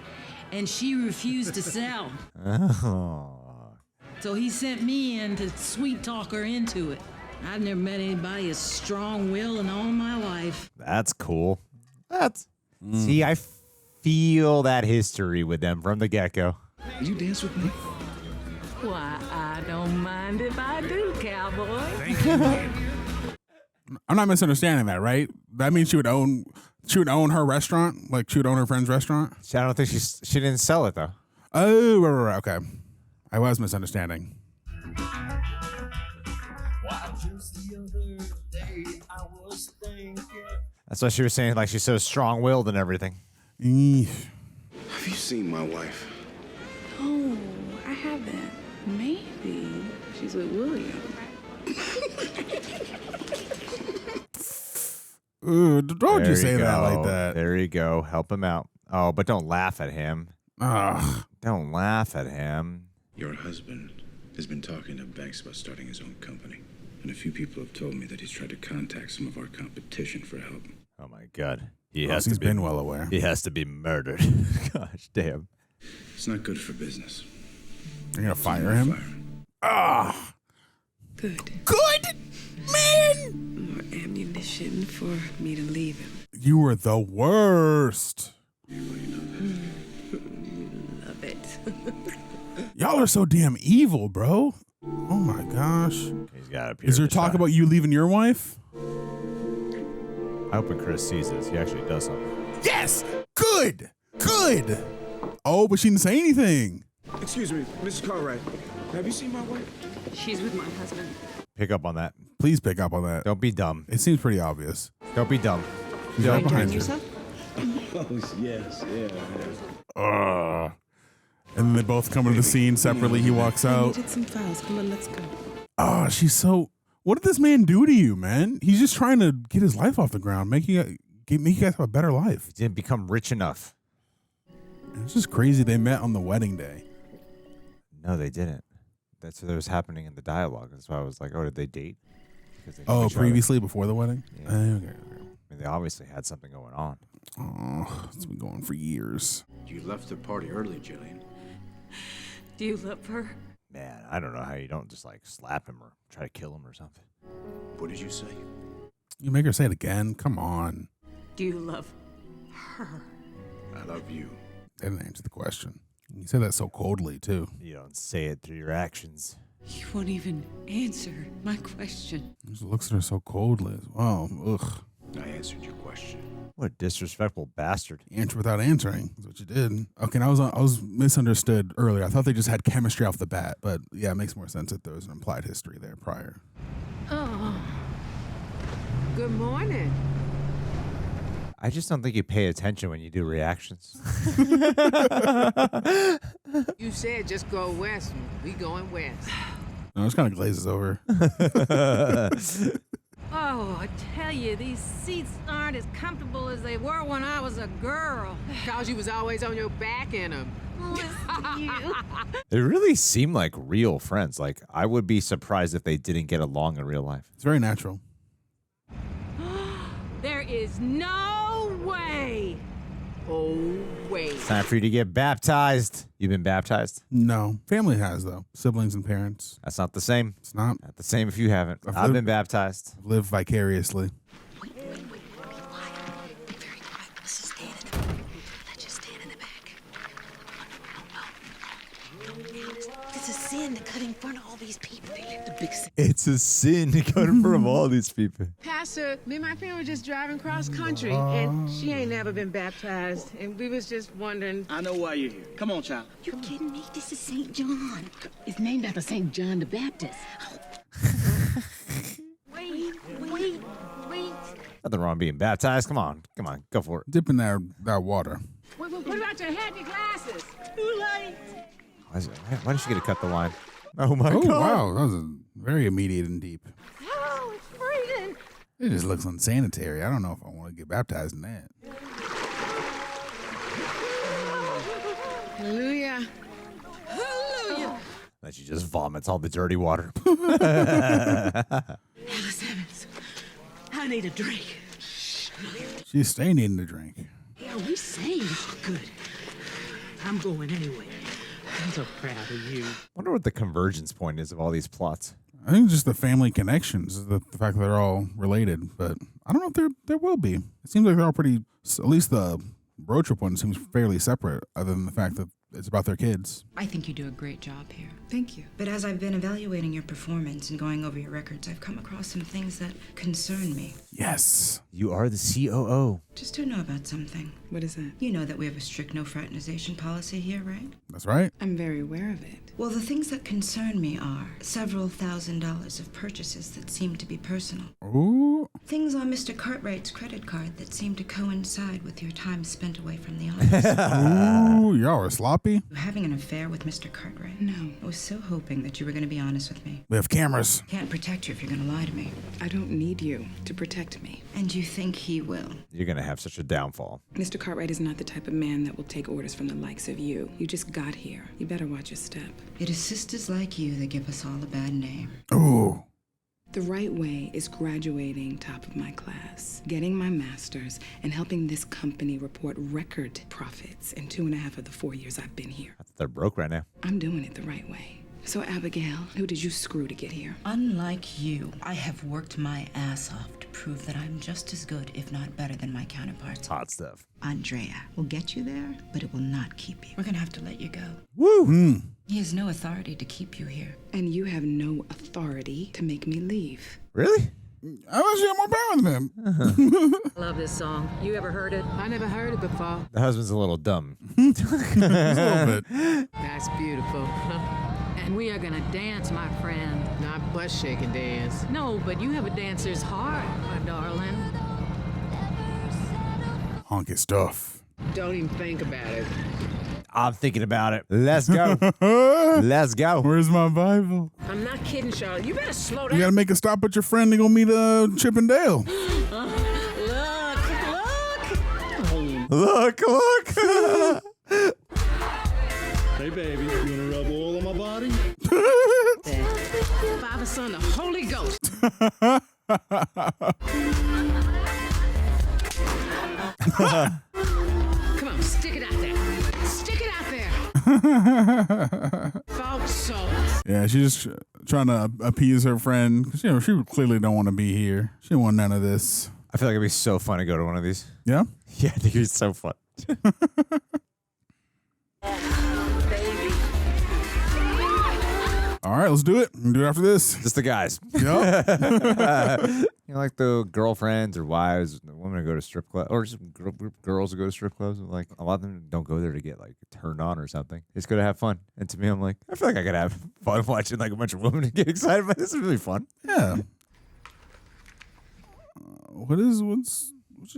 and she refused to sell. Oh. So he sent me in to sweet talk her into it. I've never met anybody as strong-willed in all my life. That's cool. See, I feel that history with them from the get-go. Will you dance with me? Why, I don't mind if I do, cowboy. Thank you, man. I'm not misunderstanding that, right? That means she would own her restaurant, like she would own her friend's restaurant. I don't think she didn't sell it though. Oh, right, okay. I was misunderstanding. That's why she was saying like she's so strong-willed and everything. Have you seen my wife? Oh, I haven't. Maybe she's with William. Ooh, don't you say go. that like that. There you go. Help him out. Oh, but don't laugh at him. Ugh. Don't laugh at him. Your husband has been talking to Banks about starting his own company. And a few people have told me that he's tried to contact some of our competition for help. Oh my God. He's been well aware. He has to be murdered. Gosh damn. It's not good for business. You're gonna fire him? Ah. Good. Good man. More ammunition for me to leave him. You were the worst. Love it. Y'all are so damn evil, bro. Oh my gosh. He's got Is there talk about you leaving your wife? I hope when Chris sees this, he actually does something. Yes! Good! Good! Oh, but she didn't say anything. Excuse me, Mrs. Cartwright. Have you seen my wife? She's with my husband. Pick up on that. Please pick up on that. Don't be dumb. It seems pretty obvious. Don't be dumb. She's right behind you. Oh, yes, yeah. And then they both come into the scene separately. He walks I out. needed some files. Come on, let's go. Oh, she's so... What did this man do to you, man? He's just trying to get his life off the ground, make you guys have a better life. He didn't become rich enough. It's just crazy they met on the wedding day. No, they didn't. That's what was happening in the dialogue. That's why I was like, oh, did they date? Because they knew each other. Previously, before the wedding? Yeah. Okay. I mean, they obviously had something going on. Oh, it's been going for years. You left the party early, Jillian. Do you love her? Man, I don't know how you don't just like slap him or try to kill him or something. What did you say? You make her say it again? Come on. Do you love her? I love you. They didn't answer the question. You said that so coldly, too. You don't say it through your actions. You won't even answer my question. He just looks at her so coldly as well. Ugh. I answered your question. What a disrespectful bastard. You answered without answering. That's what you did. Okay, and I was misunderstood earlier. I thought they just had chemistry off the bat. But yeah, it makes more sense that there was an implied history there prior. Oh. Good morning. I just don't think you pay attention when you do reactions. You said just go west. We going west. No, it kind of glazes over. Oh, I tell you, these seats aren't as comfortable as they were when I was a girl. Cause you was always on your back in them. They really seem like real friends. Like, I would be surprised if they didn't get along in real life. It's very natural. There is no way. Oh, wait. It's time for you to get baptized. You've been baptized? No. Family has, though. Siblings and parents. That's not the same. It's not. Not the same if you haven't. I've been baptized. I've lived vicariously. It's a sin to cut in front of all these people. They live the big sin. It's a sin to cut in front of all these people. Pastor, me and my family were just driving cross country, and she ain't never been baptized, and we was just wondering. I know why you're here. Come on, child. You kidding me? This is St. John. It's named after St. John the Baptist. Wait. Nothing wrong being baptized. Come on, go for it. Dip in that water. What about your happy glasses? Too late. Why did she get to cut the line? Oh my Oh, God. wow. That was very immediate and deep. Oh, it's freezing. It just looks unsanitary. I don't know if I want to get baptized in that. Hallelujah. Hallelujah. Then she just vomits all the dirty water. Alice Evans, I need a drink. She's staying in the drink. Yeah, we saved. Oh, good. I'm going anyway. I'm so proud of you. Wonder what the convergence point is of all these plots. I think just the family connections, the fact that they're all related. But I don't know if there will be. It seems like they're all pretty, at least the road trip one seems fairly separate, other than the fact that it's about their kids. I think you do a great job here. Thank you. But as I've been evaluating your performance and going over your records, I've come across some things that concern me. Yes. You are the COO. Just to know about something. What is that? You know that we have a strict no fraternization policy here, right? That's right. I'm very aware of it. Well, the things that concern me are several $1,000s of purchases that seem to be personal. Ooh. Things on Mr. Cartwright's credit card that seem to coincide with your time spent away from the office. Ooh, y'all are sloppy. Having an affair with Mr. Cartwright? No. I was so hoping that you were going to be honest with me. We have cameras. Can't protect you if you're going to lie to me. I don't need you to protect me. And you think he will? You're going to have such a downfall. Mr. Cartwright is not the type of man that will take orders from the likes of you. You just got here. You better watch your step. It is sisters like you that give us all a bad name. Ooh. The right way is graduating top of my class, getting my master's, and helping this company report record profits in 2.5 of the 4 years I've been here. They're broke right now. I'm doing it the right way. So, Abigail, who did you screw to get here? Unlike you, I have worked my ass off to prove that I'm just as good, if not better, than my counterparts. Hot stuff. Andrea will get you there, but it will not keep you. We're gonna have to let you go. Woo! He has no authority to keep you here. And you have no authority to make me leave. Really? I wish you had more power than him. I love this song. You ever heard it? I never heard it before. The husband's a little dumb. Just a little bit. That's beautiful. And we are gonna dance, my friend. Not butt shaking dance. No, but you have a dancer's heart, my darling. Honky stuff. Don't even think about it. I'm thinking about it. Let's go. Let's go. Where's my Bible? I'm not kidding, Charlotte. You better slow You down. gotta make a stop with your friend to go meet Chip and Dale. Look. Hey, baby, you wanna rub oil on my body? Father, Son, the Holy Ghost. Come on, stick it out there. Stick it out there. Folks, so. Yeah, she's just trying to appease her friend. 'Cause, you know, she clearly don't want to be here. She didn't want none of this. I feel like it'd be so fun to go to one of these. Yeah? Yeah, I think it'd be so fun. All right, let's do it. We'll do it after this. Just the guys. Yep. You know, like the girlfriends or wives, the women who go to strip clubs, or just girls who go to strip clubs. Like a lot of them don't go there to get like turned on or something. They just go to have fun. And to me, I'm like, I feel like I could have fun watching like a bunch of women get excited. But this is really fun. Yeah. What you doing? What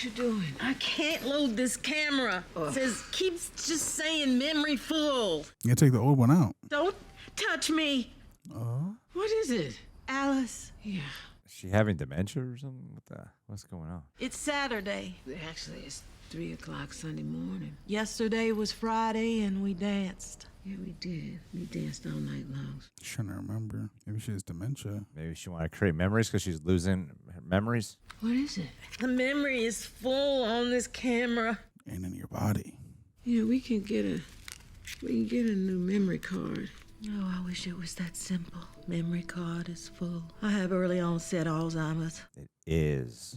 you doing? I can't load this camera. It says keeps just saying memory full. You gotta take the old one out. Don't touch me. What is it? Alice. Yeah. Is she having dementia or something? What's going on? It's Saturday. Actually, it's 3 o'clock Sunday morning. Yesterday was Friday and we danced. Yeah, we did. We danced all night long. Trying to remember. Maybe she has dementia. Maybe she want to create memories because she's losing her memories. What is it? The memory is full on this camera. And in your body. Yeah, we can get a new memory card. Oh, I wish it was that simple. Memory card is full. I have early onset Alzheimer's. It is.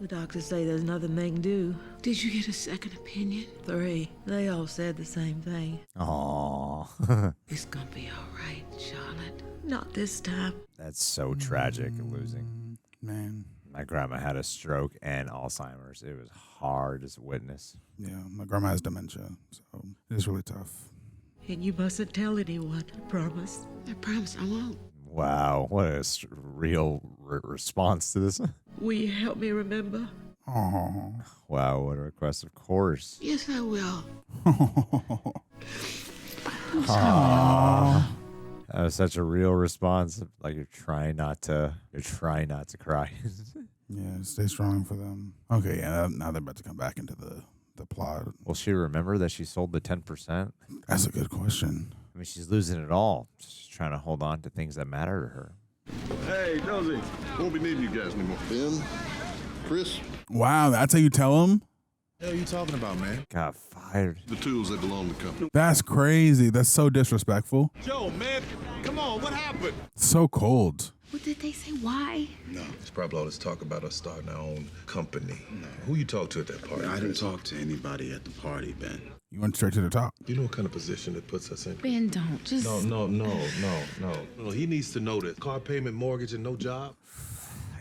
The doctors say there's nothing they can do. Did you get a second opinion? 3. They all said the same thing. Aww. It's gonna be all right, Charlotte. Not this time. That's so tragic, losing. Man. My grandma had a stroke and Alzheimer's. It was hard to witness. Yeah, my grandma has dementia, so it's really tough. And you mustn't tell anyone, I promise. I promise I won't. Wow, what a real response to this. Will you help me remember? Oh. Wow, what a request, of course. Yes, I will. Aww. That was such a real response. Like you're trying not to cry. Yeah, stay strong for them. Okay, yeah, now they're about to come back into the plot. Will she remember that she sold the 10%? That's a good question. I mean, she's losing it all. She's trying to hold on to things that matter to her. Hey, Dozy, won't be needing you guys anymore. Ben, Chris. Wow, that's how you tell them? What are you talking about, man? Got fired. The tools that belong to the company. That's crazy. That's so disrespectful. Joe, man, come on, what happened? So cold. What did they say? Why? No, it's probably all this talk about us starting our own company. No. Who you talked to at that party? I didn't talk to anybody at the party, Ben. You went straight to the top. You know what kind of position it puts us in? Ben, don't. Just... No. He needs to know that. Car payment, mortgage, and no job.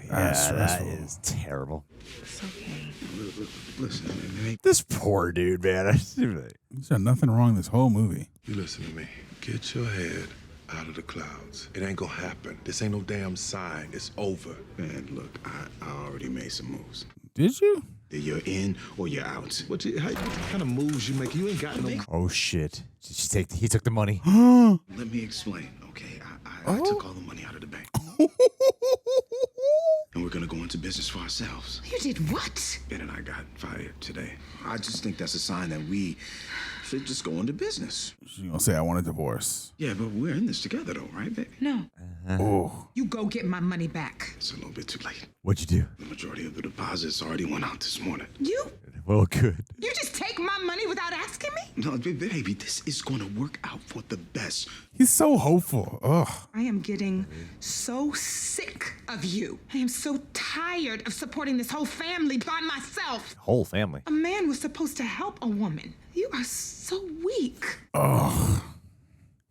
Yeah, that is terrible. It's okay. Listen, this poor dude, man. There's nothing wrong this whole movie. You listen to me. Get your head out of the clouds. It ain't gonna happen. This ain't no damn sign. It's over. Man, look, I already made some moves. Did you? You're in or you're out. What kind of moves you make? You ain't got no... Oh, shit. He took the money. Let me explain, okay? I took all the money out of the bank. And we're gonna go into business for ourselves. You did what? Ben and I got fired today. I just think that's a sign that we should just go into business. She's gonna say I want a divorce. Yeah, but we're in this together though, right, baby? No. Oh. You go get my money back. It's a little bit too late. What'd you do? The majority of the deposits already went out this morning. You? Well, good. You just take my money without asking me? No, baby, this is gonna work out for the best. He's so hopeful. Ugh. I am getting so sick of you. I am so tired of supporting this whole family by myself. Whole family. A man was supposed to help a woman. You are so weak. Ugh.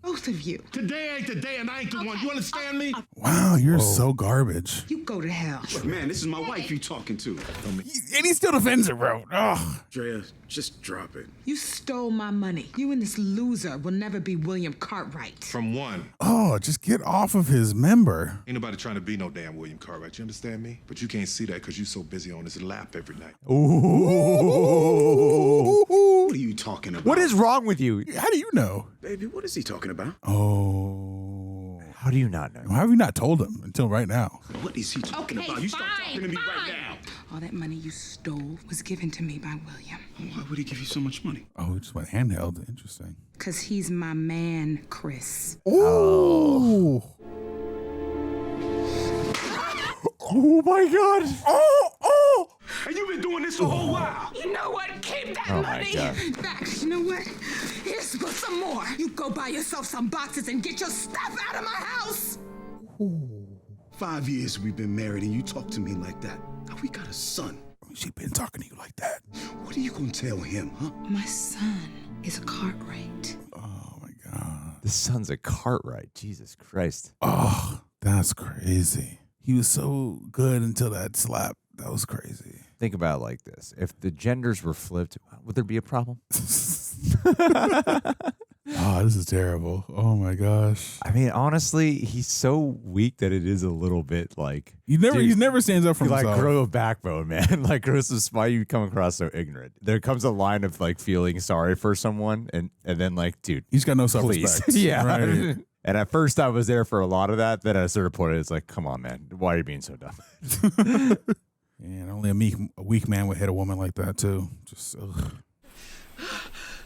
Both of you. Today ain't the day and I ain't the one. You understand me? Wow, you're so garbage. You go to hell. Look, man, this is my wife you talking to. And he still defends her, bro. Ugh. Andrea, just drop it. You stole my money. You and this loser will never be William Cartwright. From one. Oh, just get off of his member. Ain't nobody trying to be no damn William Cartwright. You understand me? But you can't see that because you're so busy on his lap every night. Ooh. What are you talking about? What is wrong with you? How do you know? Baby, what is he talking about? Oh. How do you not know? How have you not told him until right now? What is he talking about? You start talking to me right now. All that money you stole was given to me by William. Why would he give you so much money? Oh, he just went handheld. Interesting. Because he's my man, Chris. Oh. Oh my God. Oh. And you've been doing this a whole while. You know what? Keep that Oh my money God. back. You know what? Here's for some more. You go buy yourself some boxes and get your stuff out of my house. 5 years we've been married and you talk to me like that. Now we got a son. She been talking to you like that. What are you gonna tell him, huh? My son is a Cartwright. Oh my God. This son's a Cartwright. Jesus Christ. Oh, that's crazy. He was so good until that slap. That was crazy. Think about it like this. If the genders were flipped, would there be a problem? Oh, this is terrible. Oh my gosh. I mean, honestly, he's so weak that it is a little bit like He never stands up for himself. Like grow a backbone, man. Like grow some spine. You come across so ignorant. There comes a line of like feeling sorry for someone, and then like, dude, he's got no self-respect. Yeah. Right. And at first I was there for a lot of that. Then at a certain point, it's like, come on, man, why are you being so dumb? And only a weak man would hit a woman like that, too. Just, ugh.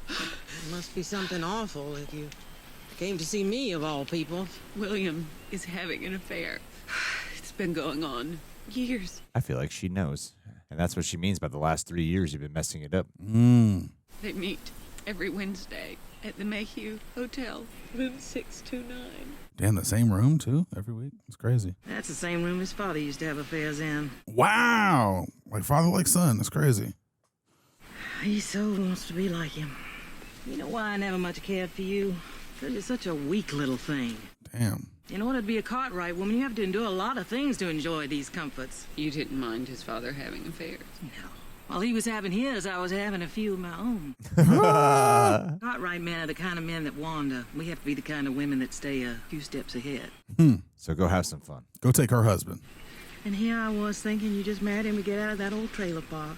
It must be something awful if you came to see me, of all people. William is having an affair. It's been going on years. I feel like she knows. And that's what she means by the last 3 years you've been messing it up. They meet every Wednesday at the Mayhew Hotel, room 629. Damn, the same room, too, every week? It's crazy. That's the same room his father used to have affairs in. Wow. Like father, like son. That's crazy. He so wants to be like him. You know why I never much cared for you? Because you're such a weak little thing. Damn. In order to be a Cartwright woman, you have to endure a lot of things to enjoy these comforts. You didn't mind his father having affairs? No. While he was having his, I was having a few of my own. Cartwright men are the kind of men that wander. We have to be the kind of women that stay a few steps ahead. So go have some fun. Go take her husband. And here I was thinking you just married him to get out of that old trailer park.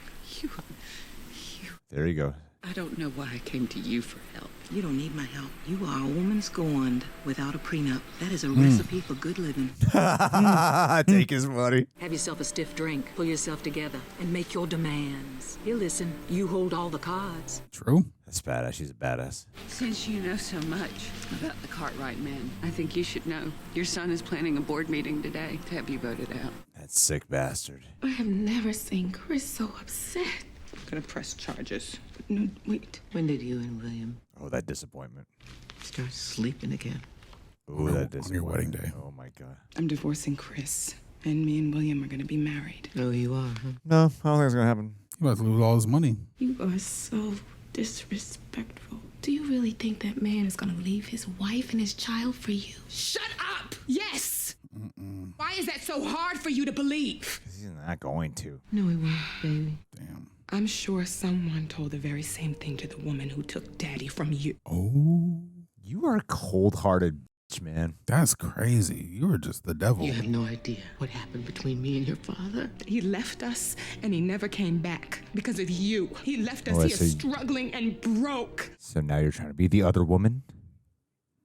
There you go. I don't know why I came to you for help. You don't need my help. You are a woman scorned without a prenup. That is a recipe for good living. Take his money. Have yourself a stiff drink, pull yourself together, and make your demands. He'll listen. You hold all the cards. True. That's badass. She's a badass. Since you know so much about the Cartwright men, I think you should know. Your son is planning a board meeting today to have you voted out. That sick bastard. I have never seen Chris so upset. I'm gonna press charges. No, wait. When did you and William Oh, that disappointment. start sleeping again? Oh, that disappointment. On your wedding day. Oh, my God. I'm divorcing Chris, and me and William are gonna be married. Oh, you are, huh? No, I don't think it's going to happen. He about to lose all his money. You are so disrespectful. Do you really think that man is gonna leave his wife and his child for you? Shut up! Yes! Why is that so hard for you to believe? He's not going to. No, he won't, baby. Damn. I'm sure someone told the very same thing to the woman who took Daddy from you. Oh. You are a cold-hearted bitch, man. That's crazy. You were just the devil. You have no idea what happened between me and your father. He left us, and he never came back because of you. He left us Oh, here so you- struggling and broke. So now you're trying to be the other woman?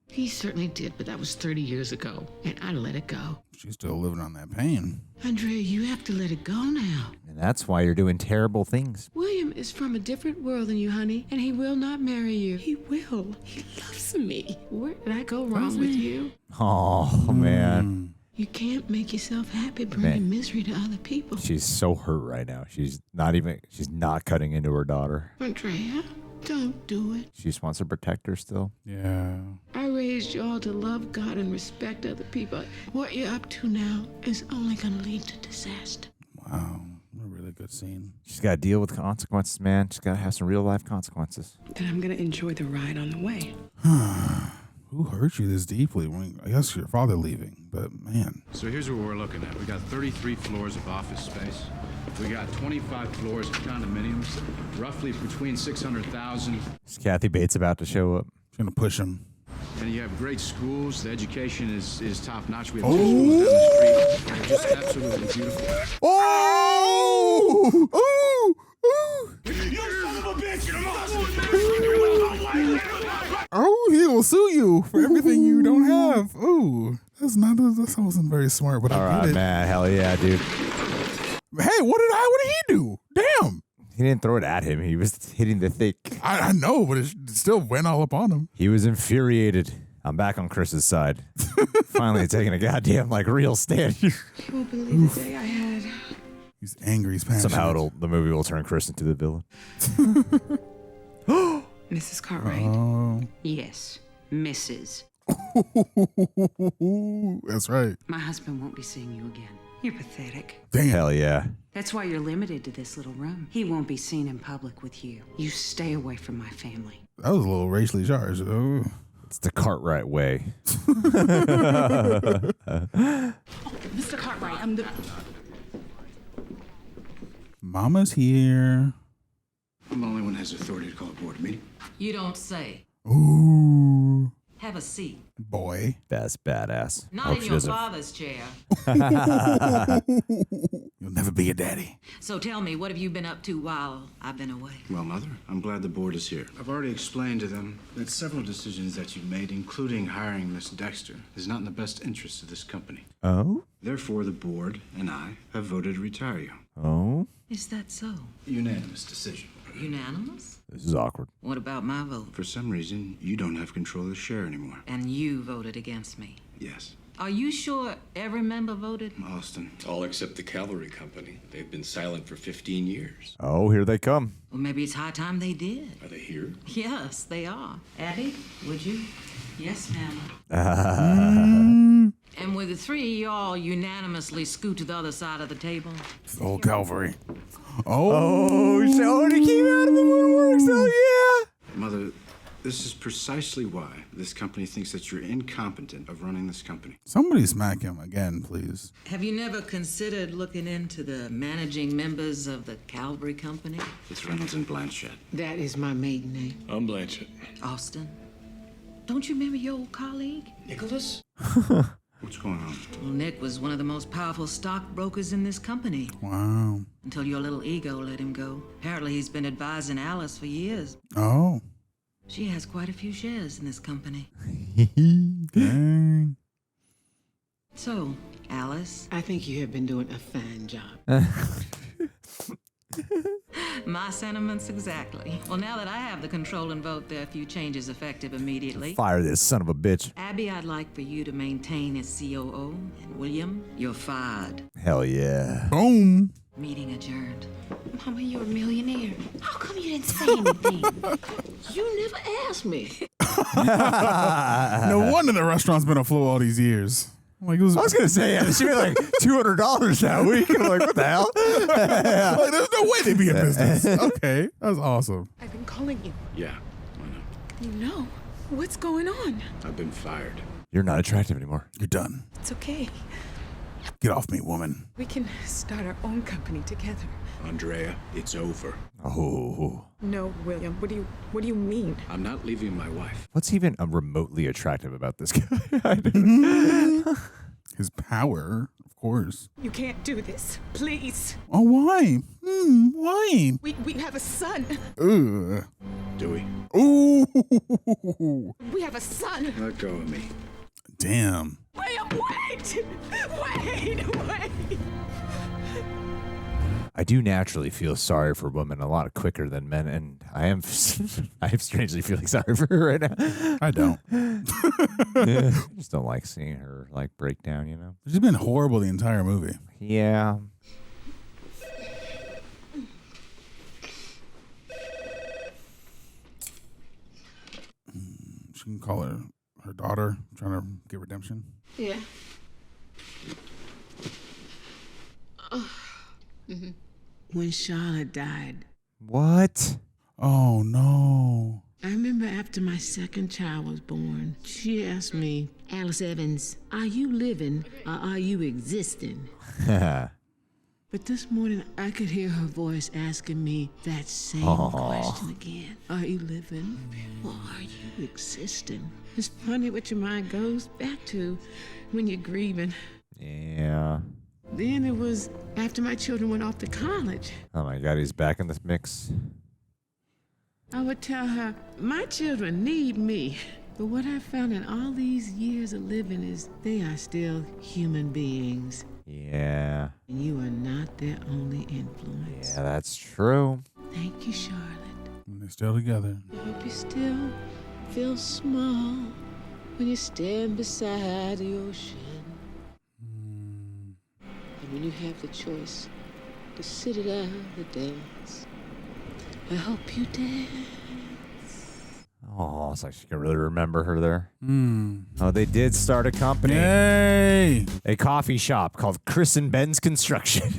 He certainly did, but that was 30 years ago, and I let it go. She's still living on that pain. Andrea, you have to let it go now. And that's why you're doing terrible things. William is from a different world than you, honey, and he will not marry you. He will. He loves me. Where did I go wrong with you? Oh, man. You can't make yourself happy bringing Man. misery to other people. She's so hurt right now. She's not cutting into her daughter. Andrea, don't do it. She just wants to protect her still. Yeah. I raised you all to love God and respect other people. What you're up to now is only going to lead to disaster. Wow. A really good scene. She's got to deal with consequences, man. She's got to have some real-life consequences. Then I'm gonna enjoy the ride on the way. Who hurt you this deeply? I guess your father leaving, but man. So here's what we're looking at. We got 33 floors of office space. We got 25 floors of condominiums, roughly between 600,000. Is Kathy Bates about to show up? She's going to push him. And you have great schools. The education is top notch. We have two schools down the street. They're just absolutely beautiful. Oh! Oh! You son of a bitch! Oh, he will sue you for everything you don't have. Oh, that wasn't very smart, but All I get right, it. man. Hell yeah, dude. Hey, what did he do? Damn. He didn't throw it at him. He was hitting the thick. I know, but it still went all up on him. He was infuriated. I'm back on Chris's side. Finally taking a goddamn real stand. You won't believe the day I had. He's angry. He's passionate. Somehow the movie will turn Chris into the villain. Mrs. Cartwright. Oh. Yes, Mrs. That's right. My husband won't be seeing you again. You're pathetic. Damn. Hell yeah. That's why you're limited to this little room. He won't be seen in public with you. You stay away from my family. That was a little racially charged. Oh. It's the Cartwright way. Mr. Cartwright, I'm the... Mama's here. I'm the only one who has authority to call a board meeting. You don't say. Ooh. Have a seat. Boy. That's badass. Not Hope in she your doesn't- father's chair. You'll never be a daddy. So tell me, what have you been up to while I've been away? Well, Mother, I'm glad the board is here. I've already explained to them that several decisions that you've made, including hiring Miss Dexter, is not in the best interest of this company. Oh? Therefore, the board and I have voted to retire you. Oh? Is that so? Unanimous decision. Unanimous? This is awkward. What about my vote? For some reason, you don't have control of the share anymore. And you voted against me. Yes. Are you sure every member voted? Austin. All except the cavalry company. They've been silent for 15 years. Oh, here they come. Well, maybe it's high time they did. Are they here? Yes, they are. Abby, would you? Yes, ma'am. And with the three, you all unanimously scoot to the other side of the table. Oh, Calvary. Oh, Shoney came out of the woodworks. Oh, yeah. Mother, this is precisely why this company thinks that you're incompetent of running this company. Somebody smack him again, please. Have you never considered looking into the managing members of the Cavalry Company? It's Reynolds and Blanchett. That is my maiden name. I'm Blanchett. Austin, don't you remember your old colleague? Nicholas? What's going on? Well, Nick was one of the most powerful stockbrokers in this company. Wow. Until your little ego let him go. Apparently he's been advising Alice for years. Oh. She has quite a few shares in this company. Dang. So, Alice? I think you have been doing a fine job. My sentiments exactly. Well, now that I have the control and vote, there are a few changes effective immediately. Fire this son of a bitch. Abby, I'd like for you to maintain as COO. And William, you're fired. Hell yeah. Boom. Meeting adjourned. Mama, you're a millionaire. How come you didn't say anything? You never asked me. No wonder the restaurant's been afloat all these years. Like, I was gonna say, yeah, she made like $200 that week. I'm like, what the hell? Like, there's no way they'd be in business. Okay, that's awesome. I've been calling you. Yeah, I know. You know. What's going on? I've been fired. You're not attractive anymore. You're done. It's okay. Get off me, woman. We can start our own company together. Andrea, it's over. Oh. No, William. What do you mean? I'm not leaving my wife. What's even remotely attractive about this guy? His power, of course. You can't do this. Please. Oh, why? Why? We have a son. Ugh. Do we? Ooh. We have a son. Let go of me. Damn. William, wait! Wait! I do naturally feel sorry for women a lot quicker than men, and I am strangely feeling sorry for her right now. I don't. I just don't like seeing her like break down, you know? She's been horrible the entire movie. Yeah. She can call her daughter, trying to get redemption. Yeah. When Charlotte died. What? Oh, no. I remember after my second child was born, she asked me, Alice Evans, are you living or are you existing? But this morning, I could hear her voice asking me that same question again. Are you living or are you existing? It's funny what your mind goes back to when you're grieving. Yeah. Then it was after my children went off to college. Oh my God, he's back in this mix. I would tell her, my children need me. But what I found in all these years of living is they are still human beings. Yeah. And you are not their only influence. Yeah, that's true. Thank you, Charlotte. And they're still together. I hope you still feel small when you stand beside the ocean. And when you have the choice to sit it out or dance, I hope you dance. Oh, it's like she can really remember her there. Oh, they did start a company. Yay! A coffee shop called Chris and Ben's Construction.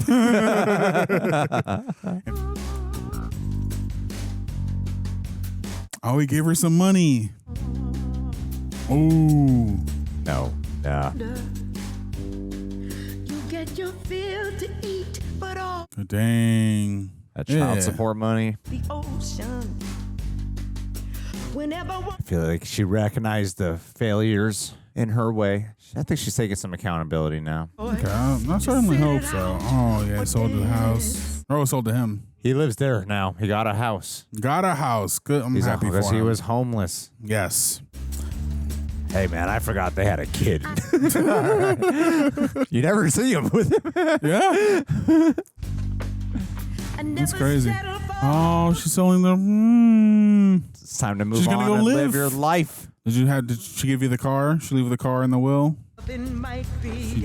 Oh, he gave her some money. Oh. No. Nah. You get your fill to eat, but all Dang. That child support money. the ocean. I feel like she recognized the failures in her way. I think she's taking some accountability now. Okay, I certainly hope so. Oh, yeah, sold the house. Oh, sold to him. He lives there now. He got a house. Got a house. Good. I'm He's happy for because him. he was homeless. Yes. Hey, man, I forgot they had a kid. You never see him with him. Yeah. That's crazy. Oh, she's selling the. It's time to move She's on gonna go and live. live your life. Did she give you the car? She leave the car in the will? She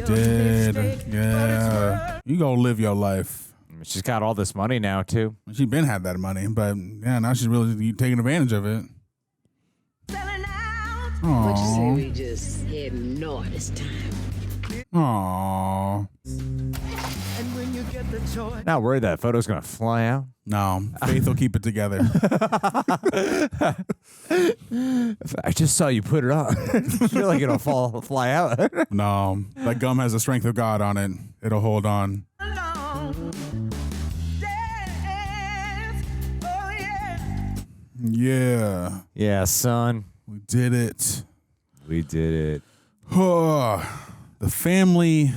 did. Yeah. You go live your life. She's got all this money now, too. She been had that money, but yeah, now she's really taking advantage of it. What you say we just head north this time? Aww. Not worried that photo's going to fly out. No, Faith will keep it together. I just saw you put it on. I feel like it'll fly out. No, that gum has the strength of God on it. It'll hold on. Yeah. Yeah, son. We did it. We did it. The family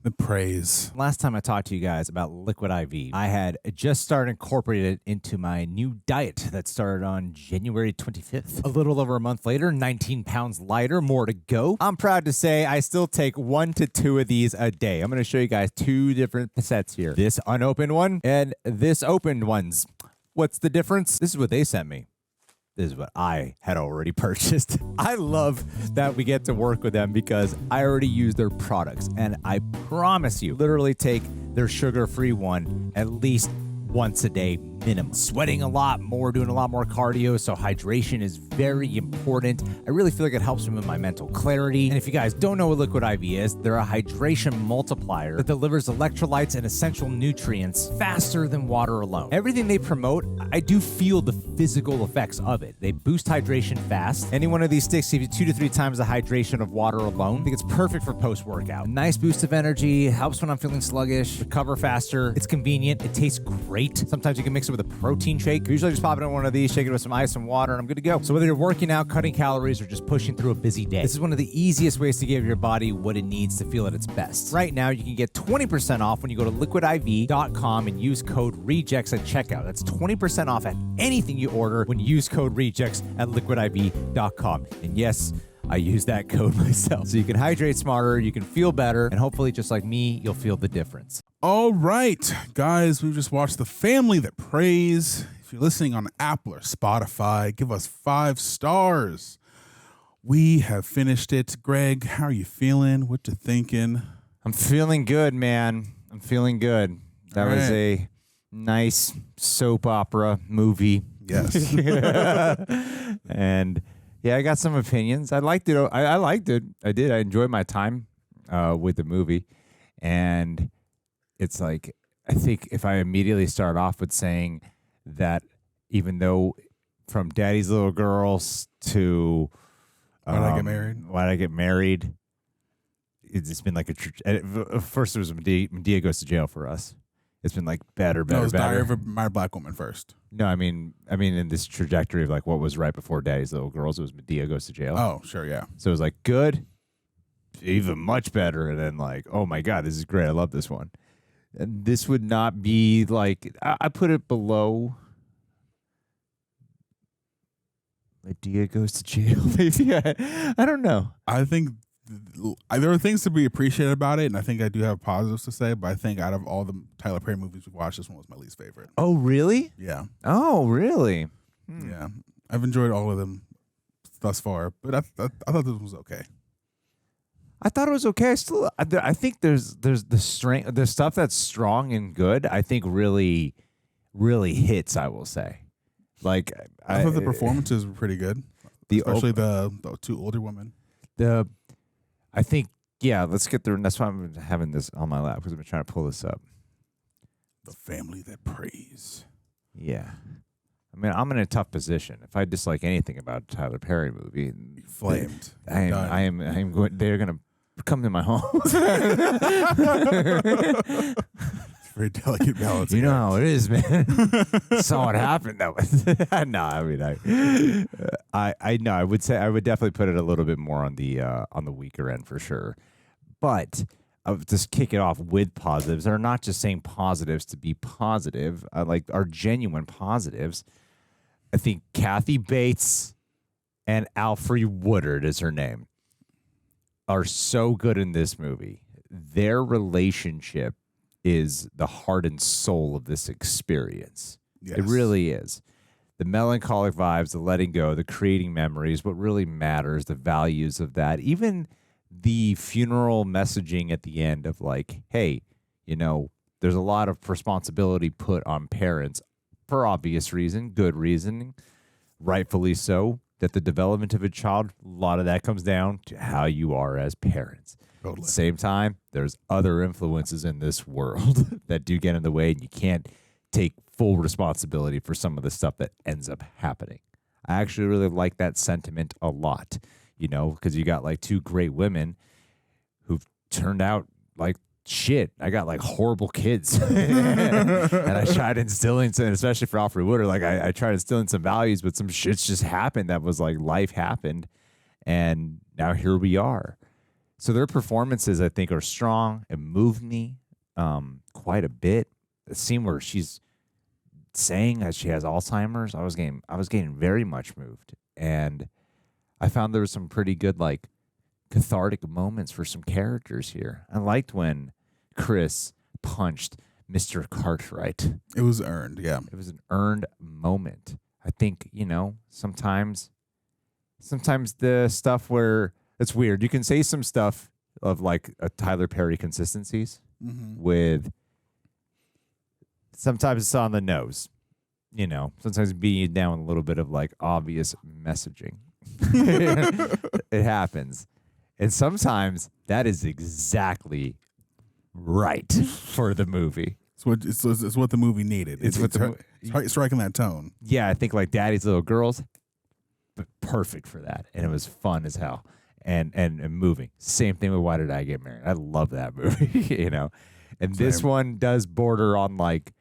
that prays. Last time I talked to you guys about Liquid IV, I had just started incorporating it into my new diet that started on January 25th. A little over a month later, 19 pounds lighter, more to go. I'm proud to say I still take 1 to 2 of these a day. I'm going to show you guys 2 different sets here. This unopened one and this opened ones. What's the difference? This is what they sent me. This is what I had already purchased. I love that we get to work with them because I already use their products. And I promise you, literally take their sugar-free one at least once a day minimum. Sweating a lot more, doing a lot more cardio, so hydration is very important. I really feel like it helps me with my mental clarity. And if you guys don't know what Liquid IV is, they're a hydration multiplier that delivers electrolytes and essential nutrients faster than water alone. Everything they promote, I do feel the physical effects of it. They boost hydration fast. Any one of these sticks give you 2 to 3 times the hydration of water alone. I think it's perfect for post-workout. Nice boost of energy, helps when I'm feeling sluggish, recover faster. It's convenient, it tastes great. Sometimes you can mix it with a protein shake. Usually just pop it in one of these, shake it with some ice and water, and I'm good to go. So whether you're working out, cutting calories, or just pushing through a busy day, this is one of the easiest ways to give your body what it needs to feel at its best. Right now, you can get 20% off when you go to liquidiv.com and use code REJECTS at checkout. That's 20% off at anything you order when you use code REJECTS at liquidiv.com. And yes, I use that code myself. So you can hydrate smarter, you can feel better, and hopefully, just like me, you'll feel the difference. All right, guys, we've just watched The Family That Prays. If you're listening on Apple or Spotify, give us 5 stars. We have finished it. Greg, how are you feeling? What you thinking? I'm feeling good, man. I'm feeling good. That was a nice soap opera movie. Yes. And yeah, I got some opinions. I liked it. I liked it. I did. I enjoyed my time with the movie. And it's like, I think if I immediately start off with saying that even though from Daddy's Little Girls to Why'd I Get Married? Why'd I Get Married? It's been like first it was Madea Goes to Jail for us. It's been like better. No, it was Diary of a Married Black Woman first. No, I mean in this trajectory of like what was right before Daddy's Little Girls, it was Madea Goes to Jail. Oh, sure, yeah. So it was like good, even much better, and then like, oh my God, this is great. I love this one. And this would not be like, I put it below Madea Goes to Jail. Maybe I don't know. I think there are things to be appreciated about it, and I think I do have positives to say, but I think out of all the Tyler Perry movies we've watched, this one was my least favorite. Oh, really? Yeah. Oh, really? Yeah. I've enjoyed all of them thus far, but I thought this was okay. I thought it was okay. I think there's the strength, the stuff that's strong and good. I think really hits. I will say, like I thought the performances were pretty good, especially the 2 older women. I think let's get through. And that's why I'm having this on my lap because I've been trying to pull this up. The Family That Prays. Yeah. I mean, I'm in a tough position. If I dislike anything about a Tyler Perry movie, flamed. I am going. They're gonna come to my home. For very delicate balance. You know how it is, man. Saw what happened though. No, I mean, I know. I would say I would definitely put it a little bit more on the weaker end for sure. But I'll just kick it off with positives. Are not just saying positives to be positive. Like are genuine positives. I think Kathy Bates and Alfre Woodard is her name, are so good in this movie. Their relationship is the heart and soul of this experience. Yes. It really is. The melancholic vibes, the letting go, the creating memories, what really matters, the values of that. Even the funeral messaging at the end of like, hey, you know, there's a lot of responsibility put on parents for obvious reason, good reason, rightfully so, that the development of a child, a lot of that comes down to how you are as parents. Totally. At the same time, there's other influences in this world that do get in the way, and you can't take full responsibility for some of the stuff that ends up happening. I actually really like that sentiment a lot, you know, because you got like two great women who've turned out like shit. I got like horrible kids. And I tried instilling some, especially for Alfre Woodard, like I tried instilling some values, but some shit's just happened that was like life happened. And now here we are. So their performances, I think, are strong and moved me quite a bit. The scene where she's saying that she has Alzheimer's, I was getting very much moved. And I found there was some pretty good like cathartic moments for some characters here. I liked when Chris punched Mr. Cartwright. It was earned, yeah. It was an earned moment. I think, you know, sometimes the stuff where it's weird. You can say some stuff of like a Tyler Perry consistencies with sometimes it's on the nose, you know, sometimes being down with a little bit of like obvious messaging. It happens. And sometimes that is exactly right for the movie. It's what the movie needed. It's striking that tone. Yeah, I think like Daddy's Little Girls, but perfect for that. And it was fun as hell and moving. Same thing with Why Did I Get Married? I love that movie, you know. And this one does border on like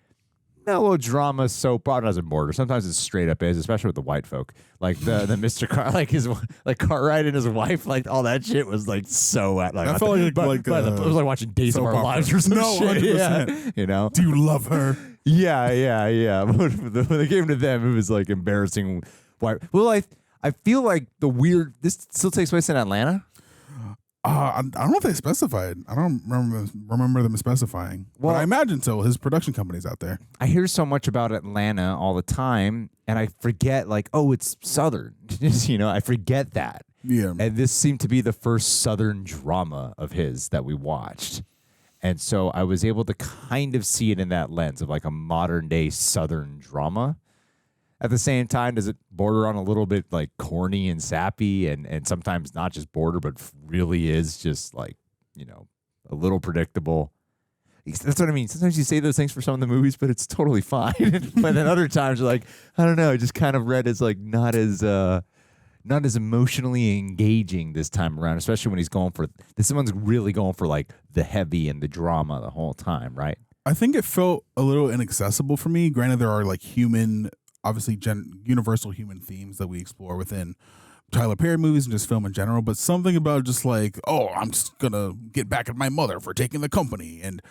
melodrama soap opera. Doesn't border. Sometimes it's straight up is, especially with the white folk. Like the Mr. Car, like his like Cartwright and his wife, like all that shit was like so like I felt like it was like watching Days of Our Lives or some shit. 100%. Yeah, you know. Do you love her? Yeah. When they came to them, it was like embarrassing. Well, I feel like this still takes place in Atlanta. I don't know if they specified. I don't remember them specifying. Well, but I imagine so. His production company's out there. I hear so much about Atlanta all the time, and I forget, like, oh, it's Southern. You know, I forget that. Yeah. And this seemed to be the first Southern drama of his that we watched. And so I was able to kind of see it in that lens of like a modern day Southern drama. At the same time, does it border on a little bit like corny and sappy and sometimes not just border, but really is just like, you know, a little predictable. That's what I mean. Sometimes you say those things for some of the movies, but it's totally fine. But then other times you're like, I don't know, I just kind of read as like not as emotionally engaging this time around, especially when he's going for this one's really going for like the heavy and the drama the whole time, right? I think it felt a little inaccessible for me. Granted, there are like obviously universal human themes that we explore within Tyler Perry movies and just film in general, but something about just like, oh, I'm just gonna get back at my mother for taking the company, and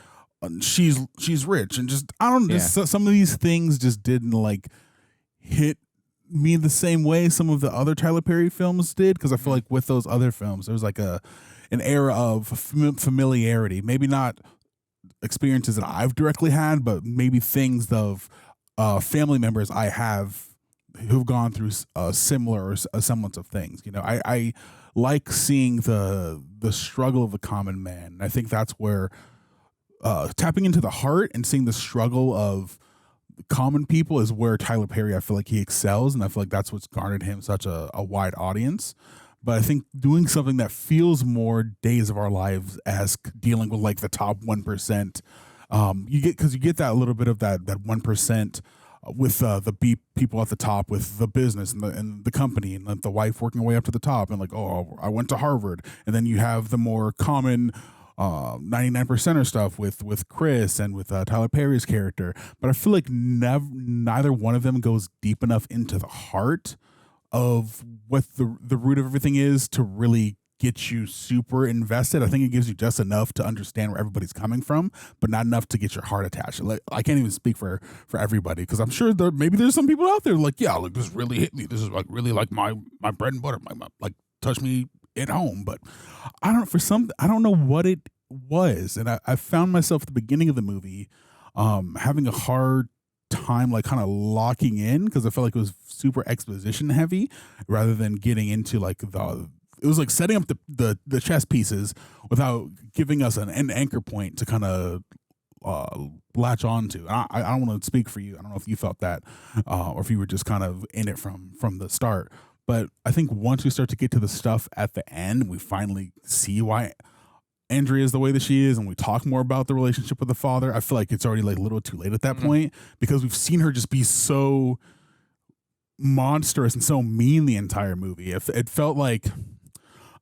she's rich, and just I don't know, some of these things just didn't like hit me the same way some of the other Tyler Perry films did, because I feel like with those other films there was like an era of familiarity, maybe not experiences that I've directly had, but maybe things of family members I have who've gone through similar or a semblance of things. You know, I like seeing the struggle of the common man. I think that's where tapping into the heart and seeing the struggle of common people is where Tyler Perry, I feel like he excels, and I feel like that's what's garnered him such a wide audience. But I think doing something that feels more Days of Our Lives as dealing with like the top 1%. You get that a little bit of that 1% with the people at the top with the business and the company, and the wife working her way up to the top, and like, oh, I went to Harvard, and then you have the more common 99%er stuff with Chris and with Tyler Perry's character, but I feel like neither one of them goes deep enough into the heart of what the root of everything is to really get you super invested. I think it gives you just enough to understand where everybody's coming from, but not enough to get your heart attached. Like, I can't even speak for everybody, because I'm sure maybe there's some people out there like, yeah, like this really hit me. This is like really like my bread and butter, my like touch me at home. But I don't know what it was, and I found myself at the beginning of the movie having a hard time like kind of locking in, because I felt like it was super exposition heavy rather than getting into like it was like setting up the chess pieces without giving us an anchor point to kind of latch on to. I don't want to speak for you. I don't know if you felt that or if you were just kind of in it from the start. But I think once we start to get to the stuff at the end, we finally see why Andrea is the way that she is, and we talk more about the relationship with the father. I feel like it's already like a little too late at that point, because we've seen her just be so monstrous and so mean the entire movie. It felt like,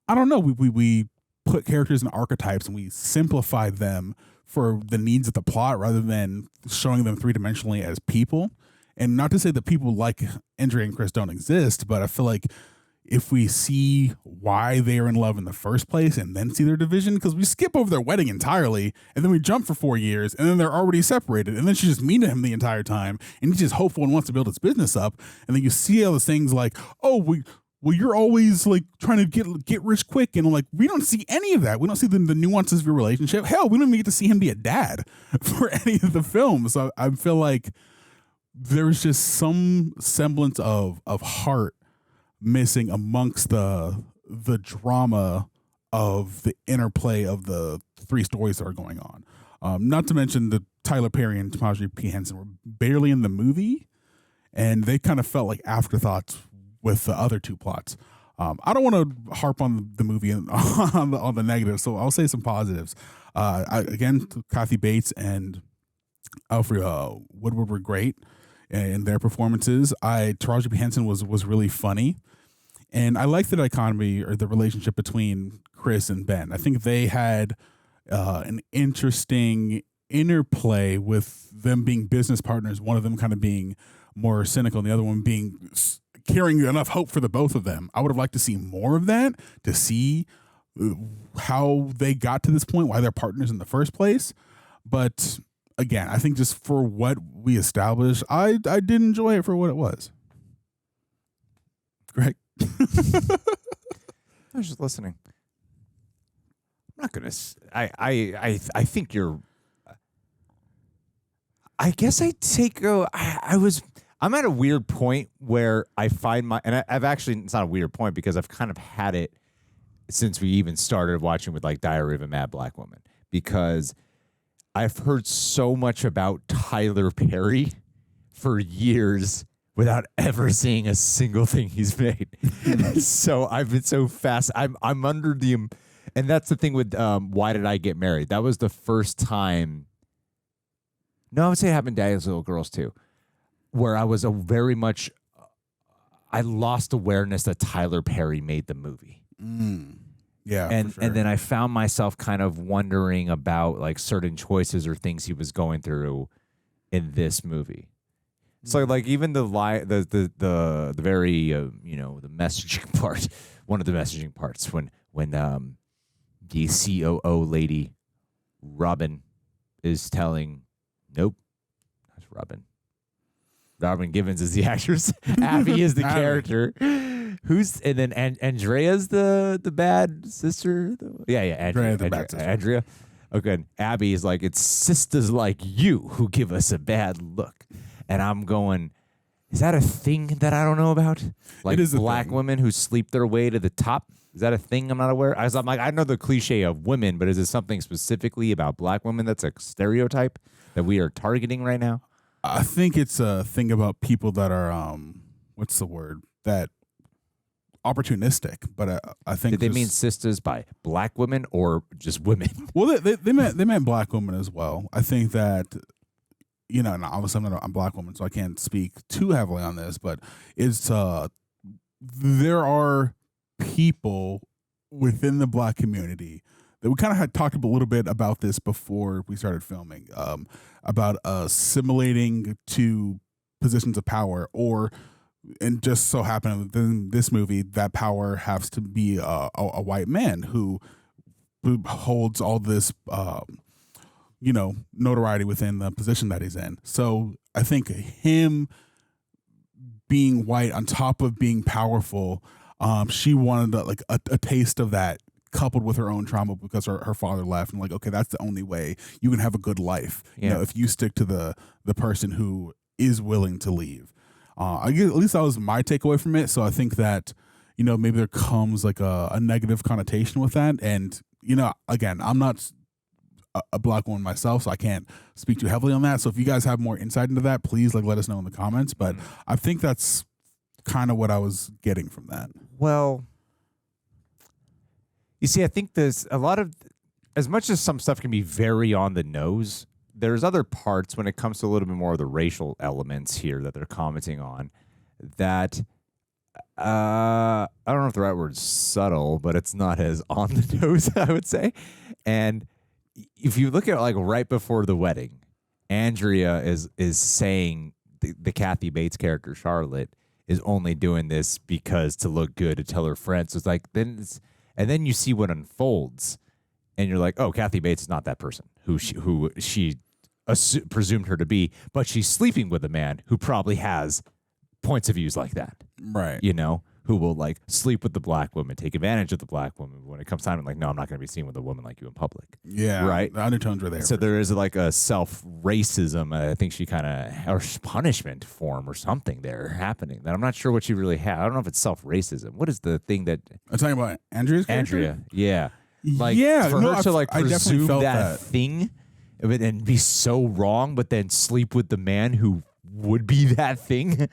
I don't know, we put characters in archetypes and we simplified them for the needs of the plot rather than showing them three-dimensionally as people. And not to say that people like Andrea and Chris don't exist, but I feel like if we see why they are in love in the first place and then see their division, because we skip over their wedding entirely and then we jump for 4 years and then they're already separated, and then she's just mean to him the entire time and he's just hopeful and wants to build his business up, and then you see all those things like, oh, well, you're always like trying to get rich quick, and like we don't see any of that. We don't see the nuances of your relationship. Hell, we don't even get to see him be a dad for any of the films. So I feel like there's just some semblance of heart missing amongst the drama of the interplay of the three stories that are going on. Not to mention that Tyler Perry and Taraji P. Henson were barely in the movie, and they kind of felt like afterthoughts with the other two plots. I don't want to harp on the movie and on the negatives, so I'll say some positives. Again, Kathy Bates and Alfre Woodard were great in their performances. Taraji P. Henson was really funny, and I like the dichotomy or the relationship between Chris and Ben. I think they had an interesting interplay with them being business partners, one of them kind of being more cynical and the other one being carrying enough hope for the both of them. I would have liked to see more of that, to see how they got to this point, why they're partners in the first place. But again, I think just for what we established, I did enjoy it for what it was. Greg? I was just listening. I'm not gonna. I think you're. I guess I take. I'm at a weird point where I find I've actually, it's not a weird point because I've kind of had it since we even started watching with like Diary of a Mad Black Woman, because I've heard so much about Tyler Perry for years without ever seeing a single thing he's made. So I've been so fast. I'm under the, and that's the thing with Why Did I Get Married? That was the first time. No, I would say it happened to Daddy's Little Girls too, where I was I lost awareness that Tyler Perry made the movie. Yeah, and for sure. and then I found myself kind of wondering about like certain choices or things he was going through in this movie. So like even the very the messaging part, one of the messaging parts when the COO lady Robin is telling, nope, that's Robin. Robin Givens is the actress. Abby is the character. And then Andrea's the bad sister. Andrea, the bad sister. Andrea. Okay, and Abby is like, it's sisters like you who give us a bad look. And I'm going, is that a thing that I don't know about? Like, it is black women who sleep their way to the top. Is that a thing I'm not aware? I'm like, I know the cliche of women, but is it something specifically about black women that's a stereotype that we are targeting right now? I think it's a thing about people that are what's the word, that opportunistic. But I think did they mean sisters by black women or just women? Well, they meant black women as well. I think that, and obviously I'm not a black woman, so I can't speak too heavily on this. But it's there are people within the black community that we kind of had talked a little bit about this before we started filming, about assimilating to positions of power, and just so happened in this movie that power has to be a white man who holds all this notoriety within the position that he's in. So I think him being white on top of being powerful, she wanted a taste of that, coupled with her own trauma because her father left, and okay, that's the only way you can have a good life. If you stick to the person who is willing to leave. I guess, at least that was my takeaway from it. So I think that maybe there comes a negative connotation with that, and again, I'm not a black woman myself, so I can't speak too heavily on that. So if you guys have more insight into that, please let us know in the comments. But I think that's kind of what I was getting from that. Well, you see, I think there's a lot of, as much as some stuff can be very on the nose, there's other parts when it comes to a little bit more of the racial elements here that they're commenting on that I don't know if the right word's subtle, but it's not as on the nose, I would say. And if you look at right before the wedding, Andrea is saying the Kathy Bates character, Charlotte, is only doing this because to look good, to tell her friends. So it's and then you see what unfolds, and you're like, oh, Kathy Bates is not that person who she presumed her to be, but she's sleeping with a man who probably has points of views like that, right? Who will sleep with the black woman, take advantage of the black woman. When it comes time, no, I'm not going to be seen with a woman like you in public. Yeah, right. The undertones are there. So there is a self-racism. I think she kind of, or punishment form or something there happening that I'm not sure what she really had. I don't know if it's self-racism. What is the thing that I'm talking about? Andrea's character? Andrea, yeah, for her to I presume felt that thing and be so wrong, but then sleep with the man who would be that thing.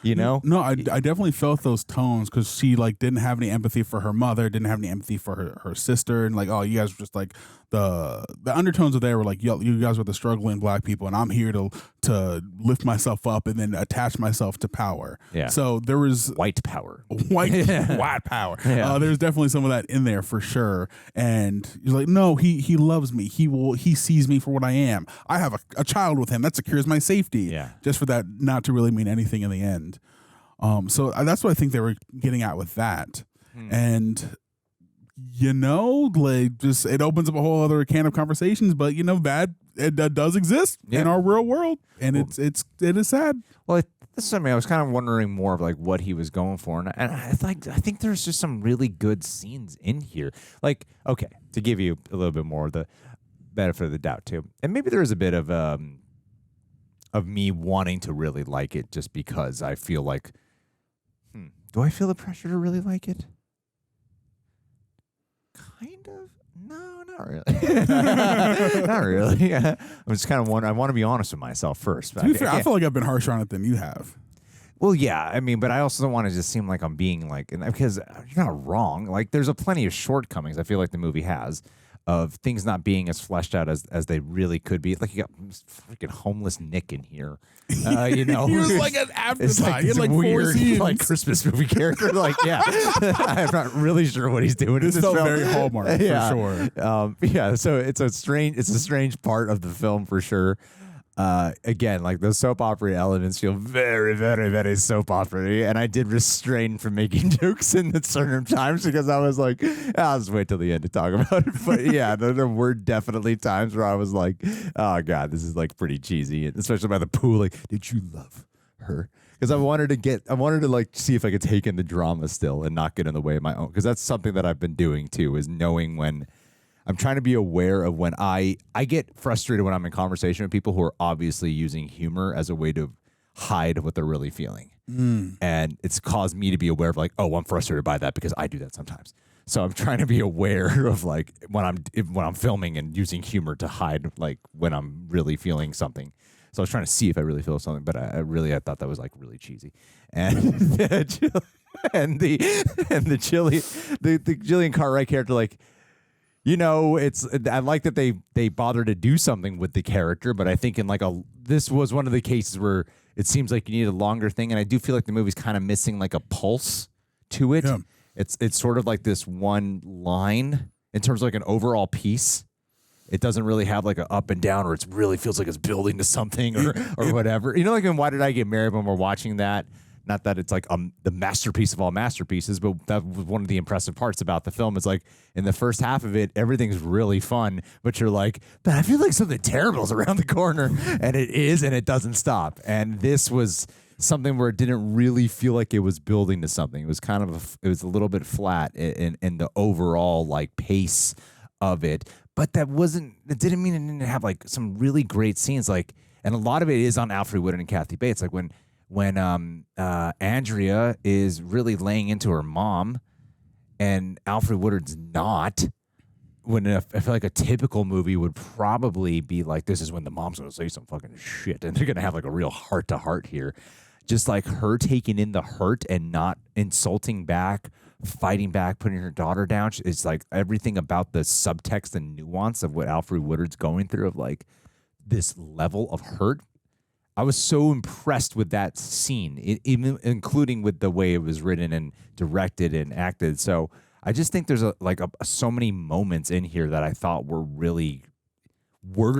No, I definitely felt those tones because she didn't have any empathy for her mother, didn't have any empathy for her sister, and oh, you guys were just the undertones of there were you guys were the struggling black people, and I'm here to lift myself up and then attach myself to power. Yeah. So there was white power, white power. Yeah. There's definitely some of that in there for sure. And you're no, he loves me. He sees me for what I am. I have a child with him. That secures my safety. Yeah. Just for that not to really mean anything in the end. So that's what I think they were getting at with that. And just it opens up a whole other can of conversations, but that it does exist in our real world, and it is sad. Well, this is something I was kind of wondering more of what he was going for, and I think there's just some really good scenes in here. Okay, to give you a little bit more of the benefit of the doubt too, and maybe there is a bit of me wanting to really like it just because I feel do I feel the pressure to really like it? Kind of. No, not really. Not really. I'm just kind of wondering. I want to be honest with myself first. To be fair, I feel like I've been harsher on it than you have. Well, yeah. But I also don't want to just seem like I'm being because you're not wrong. There's plenty of shortcomings I feel like the movie has of things not being as fleshed out as they really could be. You got freaking homeless Nick in here. He was like an afterthought. He had 4 weird, scenes. Christmas movie character. Yeah, I'm not really sure what he's doing. This felt film. very Hallmark for sure. Yeah, so it's a strange part of the film for sure. Again, those soap opera elements feel very, very, very soap opera-y, and I did restrain from making jokes in the certain times because I was like, I'll just wait till the end to talk about it. But yeah, there were definitely times where I was like, oh god, this is pretty cheesy, especially by the pool. Did you love her? Because I wanted to see if I could take in the drama still and not get in the way of my own. Because that's something that I've been doing too, is knowing when. I'm trying to be aware of when I get frustrated when I'm in conversation with people who are obviously using humor as a way to hide what they're really feeling. And it's caused me to be aware of oh, I'm frustrated by that because I do that sometimes. So I'm trying to be aware of when I'm filming and using humor to hide when I'm really feeling something. So I was trying to see if I really feel something, but I thought that was really cheesy. And the Jillian Cartwright character I like that they bother to do something with the character, but I think this was one of the cases where it seems like you need a longer thing, and I do feel like the movie's kind of missing a pulse to it. Yeah. It's sort of this one line, in terms of like an overall piece. It doesn't really have like an up and down, or it really feels like it's building to something or whatever. You know, like in Why Did I Get Married, when we're watching that, not that it's like the masterpiece of all masterpieces, but that was one of the impressive parts about the film. It's like in the first half of it, everything's really fun, but you're like, but I feel like something terrible is around the corner, and it is, and it doesn't stop. And this was something where it didn't really feel like it was building to something. It was kind of it was a little bit flat in the overall like pace of it. But it didn't mean it didn't have like some really great scenes. Like, and a lot of it is on Alfre Woodard and KaDee Bates. Like when Andrea is really laying into her mom and Alfre Woodard's not, when I feel like a typical movie would probably be like, this is when the mom's going to say some fucking shit and they're going to have like a real heart to heart here. Just like her taking in the hurt and not insulting back, fighting back, putting her daughter down. It's like everything about the subtext and nuance of what Alfre Woodard's going through, of like this level of hurt. I was so impressed with that scene, even including with the way it was written and directed and acted. So I just think there's so many moments in here that I thought were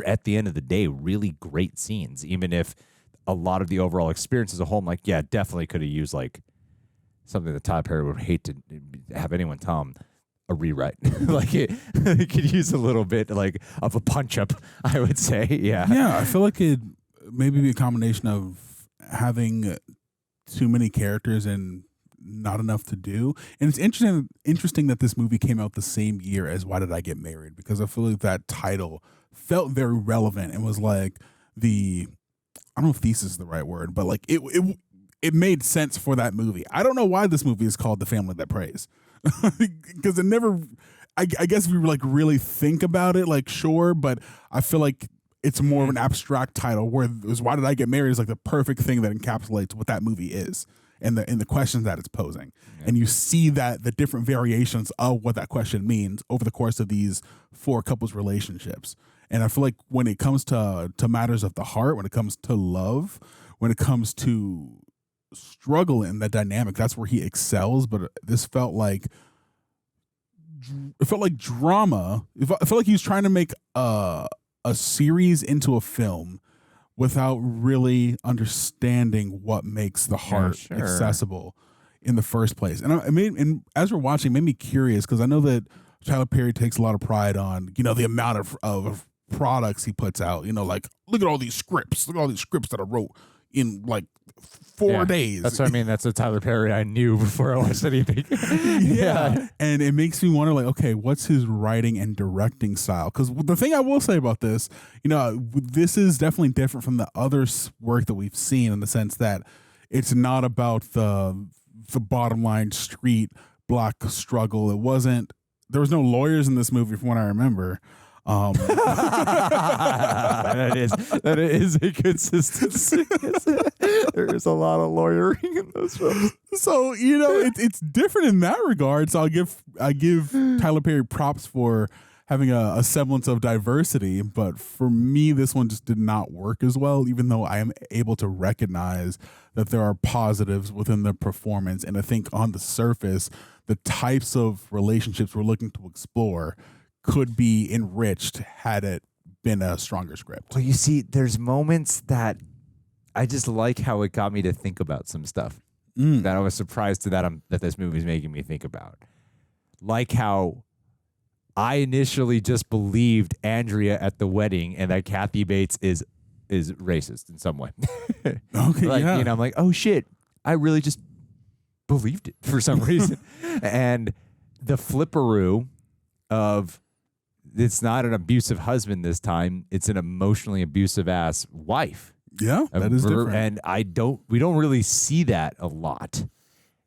at the end of the day really great scenes, even if a lot of the overall experience as a whole, I'm like, yeah, definitely could have used like something that Tyler Perry would hate to have anyone tell him, a rewrite. Like it could use a little bit like of a punch up, I would say. Yeah. Yeah, I feel like it maybe be a combination of having too many characters and not enough to do. And it's interesting that this movie came out the same year as Why Did I Get Married? Because I feel like that title felt very relevant and was like I don't know if thesis is the right word, but like it made sense for that movie. I don't know why this movie is called The Family That Prays. Because it never, I guess if we like really think about it, like sure, but I feel like it's more of an abstract title, where Why Did I Get Married is like the perfect thing that encapsulates what that movie is and the questions that it's posing. Yeah. And you see that the different variations of what that question means over the course of these four couples' relationships. And I feel like when it comes to matters of the heart, when it comes to love, when it comes to struggle in that dynamic, that's where he excels. But this felt like drama. It felt like he was trying to make a series into a film without really understanding what makes the heart accessible in the first place. And as we're watching, it made me curious, because I know that Tyler Perry takes a lot of pride on, the amount of products he puts out. Like, look at all these scripts. Look at all these scripts that I wrote in like 4 days. That's what I mean. That's a Tyler Perry I knew before I watched anything. Yeah. And it makes me wonder, like, okay, what's his writing and directing style? Because the thing I will say about this, this is definitely different from the other work that we've seen, in the sense that it's not about the bottom line street block struggle. There was no lawyers in this movie from what I remember. That is a consistency. There is a lot of lawyering in those films. So it's different in that regard. So I give Tyler Perry props for having a semblance of diversity, but for me, this one just did not work as well. Even though I am able to recognize that there are positives within the performance, and I think on the surface, the types of relationships we're looking to explore could be enriched had it been a stronger script. Well, you see, there's moments that I just like how it got me to think about some stuff that I was surprised that this movie is making me think about. Like how I initially just believed Andrea at the wedding and that KaDee Bates is racist in some way. Okay, I'm like, oh shit, I really just believed it for some reason. And the flipperoo of, it's not an abusive husband this time, it's an emotionally abusive ass wife. Yeah, that is different. And we don't really see that a lot.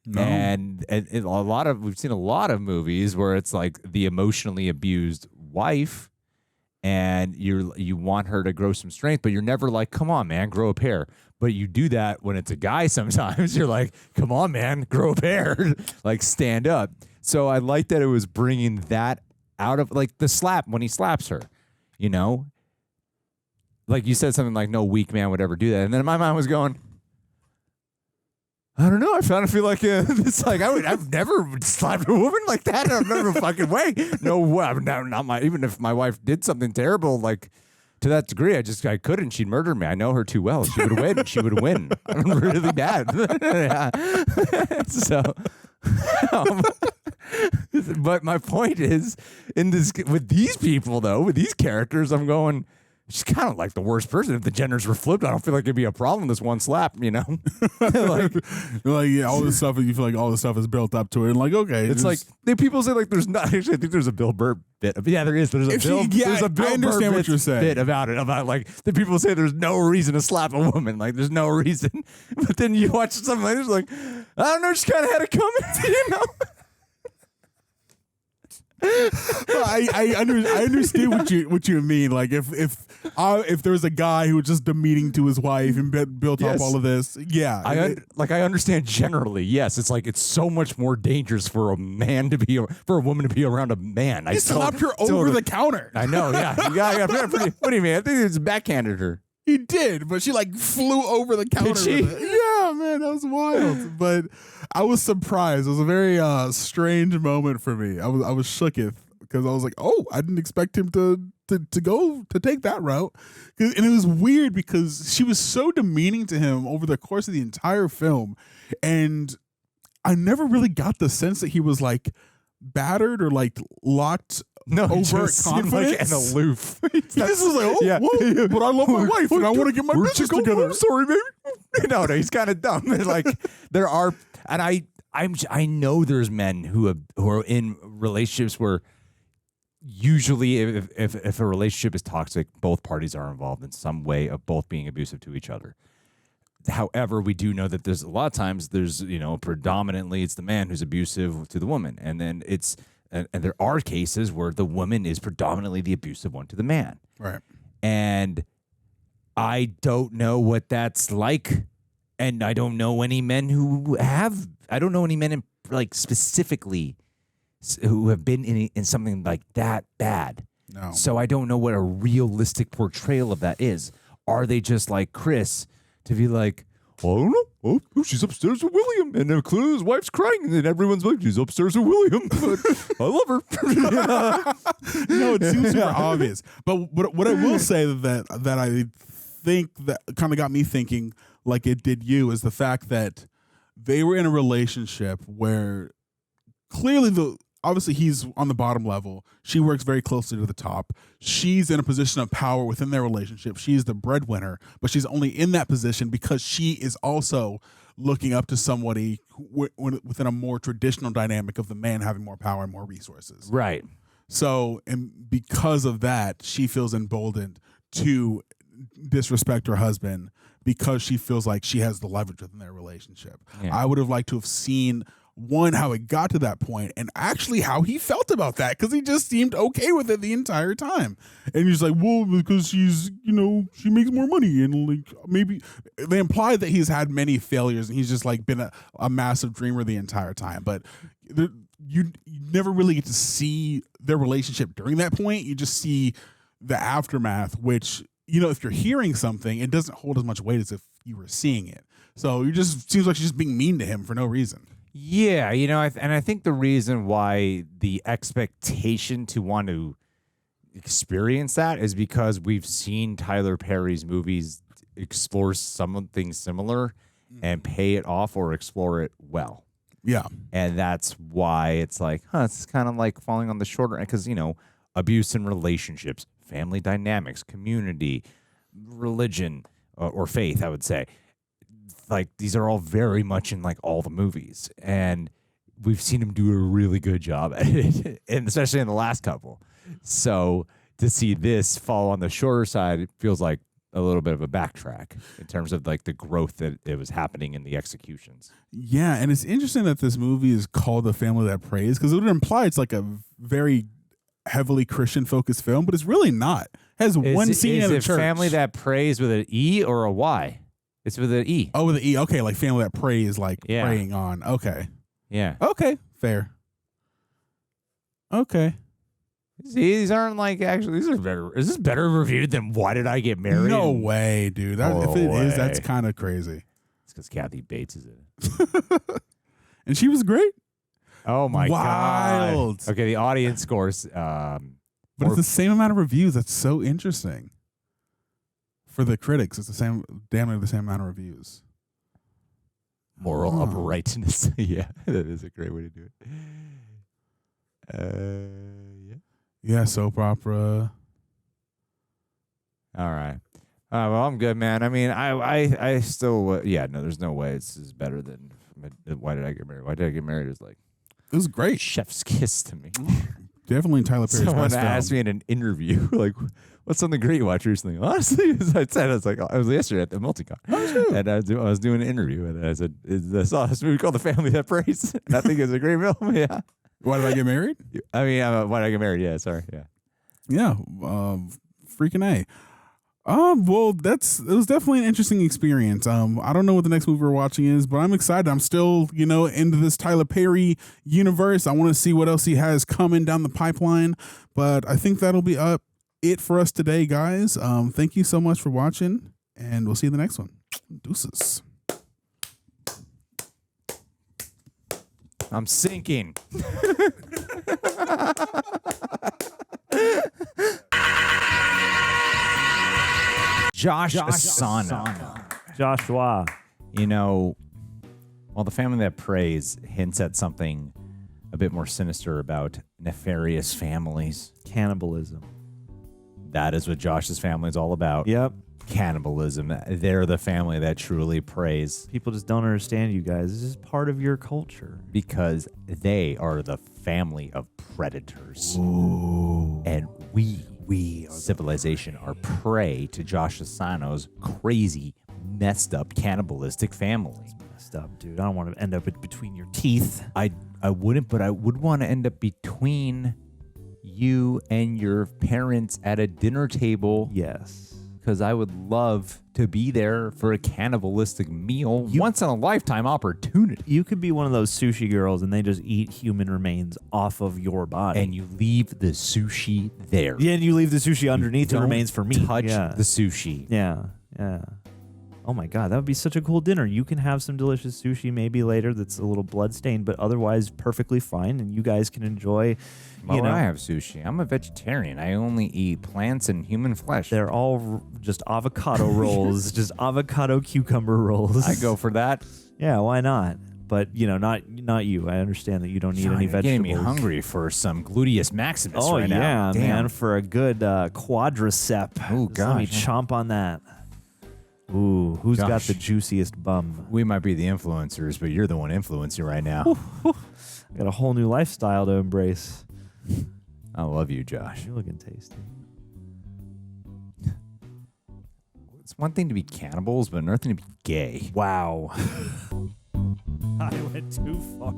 No. And we've seen a lot of movies where it's like the emotionally abused wife, and you want her to grow some strength, but you're never like, come on, man, grow a pair. But you do that when it's a guy sometimes. You're like, come on, man, grow a pair. Like, stand up. So I like that it was bringing that out of, like, the slap when he slaps her, Like you said something like, no weak man would ever do that. And then my mind was going, I don't know. I kind of feel like it's like I've never slapped a woman like that. No fucking way. No way. Not my. Even if my wife did something terrible, like to that degree, I couldn't. She'd murder me. I know her too well. She would win. She would win. I'm really bad. So, but my point is, in this with these people though, with these characters, I'm going. She's kind of like the worst person. If the genders were flipped, I don't feel like it'd be a problem. This one slap, like yeah, all this stuff. You feel like all this stuff is built up to it, and like, okay, it's like people say like there's not. Actually, I think there's a Bill Burr bit. Yeah, there is. There's a Bill. There's a Bill I understand Burr what you're saying bit about it. About like the people say there's no reason to slap a woman. Like there's no reason, but then you watch something like this, like I don't know, just kind of had it coming, Well, I understand what you mean. Like if there was a guy who was just demeaning to his wife and built up all of this, yeah. I understand generally. Yes, it's like it's so much more dangerous for a woman to be around a man. He slapped her over the counter. I know. Yeah. What do you mean? I think it's backhanded her. He did, but she like flew over the counter. Did she? With it. Yeah, man, that was wild. But I was surprised. It was a very strange moment for me. I was shooketh because I was like, oh, I didn't expect him to take that route. And it was weird because she was so demeaning to him over the course of the entire film, and I never really got the sense that he was like battered or like locked. No, overt just confidence. like an aloof. He just was like, oh, yeah. Whoa, but I love my wife and I want to get my business together. I'm sorry, baby. No, he's kind of dumb. Like there are, and I know there's men who are in relationships where usually if a relationship is toxic, both parties are involved in some way of both being abusive to each other. However, we do know that there's a lot of times there's predominantly it's the man who's abusive to the woman, and then it's. And there are cases where the woman is predominantly the abusive one to the man. Right. And I don't know what that's like. And I don't know any men I don't know any men specifically who have been in something like that bad. No. So I don't know what a realistic portrayal of that is. Are they just like Chris to be like, well, I don't know. Oh, she's upstairs with William, and clearly his wife's crying, and then everyone's like, she's upstairs with William, but I love her. No, it seems super obvious. But what I will say that I think that kind of got me thinking like it did you is the fact that they were in a relationship where clearly obviously he's on the bottom level. She works very closely to the top. She's in a position of power within their relationship. She's the breadwinner, but she's only in that position because she is also looking up to somebody within a more traditional dynamic of the man having more power and more resources. Right. So, and because of that, she feels emboldened to disrespect her husband because she feels like she has the leverage within their relationship. Yeah. I would have liked to have seen how it got to that point and actually how he felt about that, because he just seemed okay with it the entire time. And he's like, well, because she's, she makes more money, and like maybe they imply that he's had many failures and he's just like been a massive dreamer the entire time. But you never really get to see their relationship during that point. You just see the aftermath, which, if you're hearing something, it doesn't hold as much weight as if you were seeing it. So it just seems like she's just being mean to him for no reason. Yeah, and I think the reason why the expectation to want to experience that is because we've seen Tyler Perry's movies explore something similar and pay it off or explore it well. Yeah. And that's why it's like, it's kind of like falling on the shorter end because, abuse in relationships, family dynamics, community, religion, or faith, I would say. Like these are all very much in like all the movies, and we've seen him do a really good job at it, and especially in the last couple. So to see this fall on the shorter side, it feels like a little bit of a backtrack in terms of like the growth that it was happening in the executions. Yeah, and it's interesting that this movie is called The Family That Prays, because it would imply it's like a very heavily Christian focused film, but it's really not. It has one scene in a church. Family That Prays with an E or a Y? It's with an E. Oh, with an E. Okay, like family that prays, like praying on. Okay. Yeah. Okay, fair. Okay. See, these aren't like actually. These are better. Is this better reviewed than Why Did I Get Married? No way, dude. If it is, that's kind of crazy. It's because Kathy Bates is in it. And she was great. Oh my Wild. God. Okay, the audience scores. But it's the same amount of reviews. That's so interesting. For the critics, it's the same, damn near the same amount of reviews. Moral uprightness. Yeah, that is a great way to do it. Yeah, soap opera. All right. Well, I'm good, man. I mean, I still, no, there's no way this is better than Why Did I Get Married? Why Did I Get Married is like, it was great. Chef's kiss to me. Definitely Tyler Perry's Someone best film. asked me in an interview, like, what's something great you watched recently? Honestly, as I said, I was yesterday at the Multicon. And I was doing an interview, and I said, I saw this movie called The Family That Prays. And I think it's a great film. Yeah. Why Did I Get Married? I mean, Why Did I Get Married? Yeah, sorry. Yeah. Yeah. Freaking A. Well, it was definitely an interesting experience. I don't know what the next movie we're watching is, but I'm excited. I'm still, into this Tyler Perry universe. I want to see what else he has coming down the pipeline. But I think that'll be it for us today, guys. Thank you so much for watching, and we'll see you in the next one. Deuces. I'm sinking. Sanaa. Joshua. While The Family That Prays hints at something a bit more sinister about nefarious families. Cannibalism. That is what Josh's family is all about. Yep. Cannibalism. They're the family that truly prays. People just don't understand you guys. This is part of your culture. Because they are the family of predators. Ooh. And we civilization are prey to Josh Asano's crazy, messed up, cannibalistic family. Messed up, dude. I don't want to end up between your teeth. I wouldn't, but I would want to end up between you and your parents at a dinner table. Yes. Because I would love to be there for a cannibalistic meal. Once in a lifetime opportunity. You could be one of those sushi girls and they just eat human remains off of your body. And you leave the sushi there. Yeah, and you leave the sushi underneath the remains for me. Touch the sushi. Yeah, yeah. Oh my God, that would be such a cool dinner. You can have some delicious sushi maybe later that's a little bloodstained, but otherwise perfectly fine. And you guys can enjoy, I have sushi. I'm a vegetarian. I only eat plants and human flesh. They're all just avocado rolls, just avocado cucumber rolls. I go for that. Yeah, why not? But, not you. I understand that you don't need any vegetables. Getting me hungry for some gluteus maximus right now. Oh, yeah, man, for a good quadricep. Oh, gosh. Let me chomp on that. Ooh, who's got the juiciest bum? We might be the influencers, but you're the one influencing right now. I got a whole new lifestyle to embrace. I love you, Josh. You're looking tasty. It's one thing to be cannibals, but another thing to be gay. Wow. I went too far.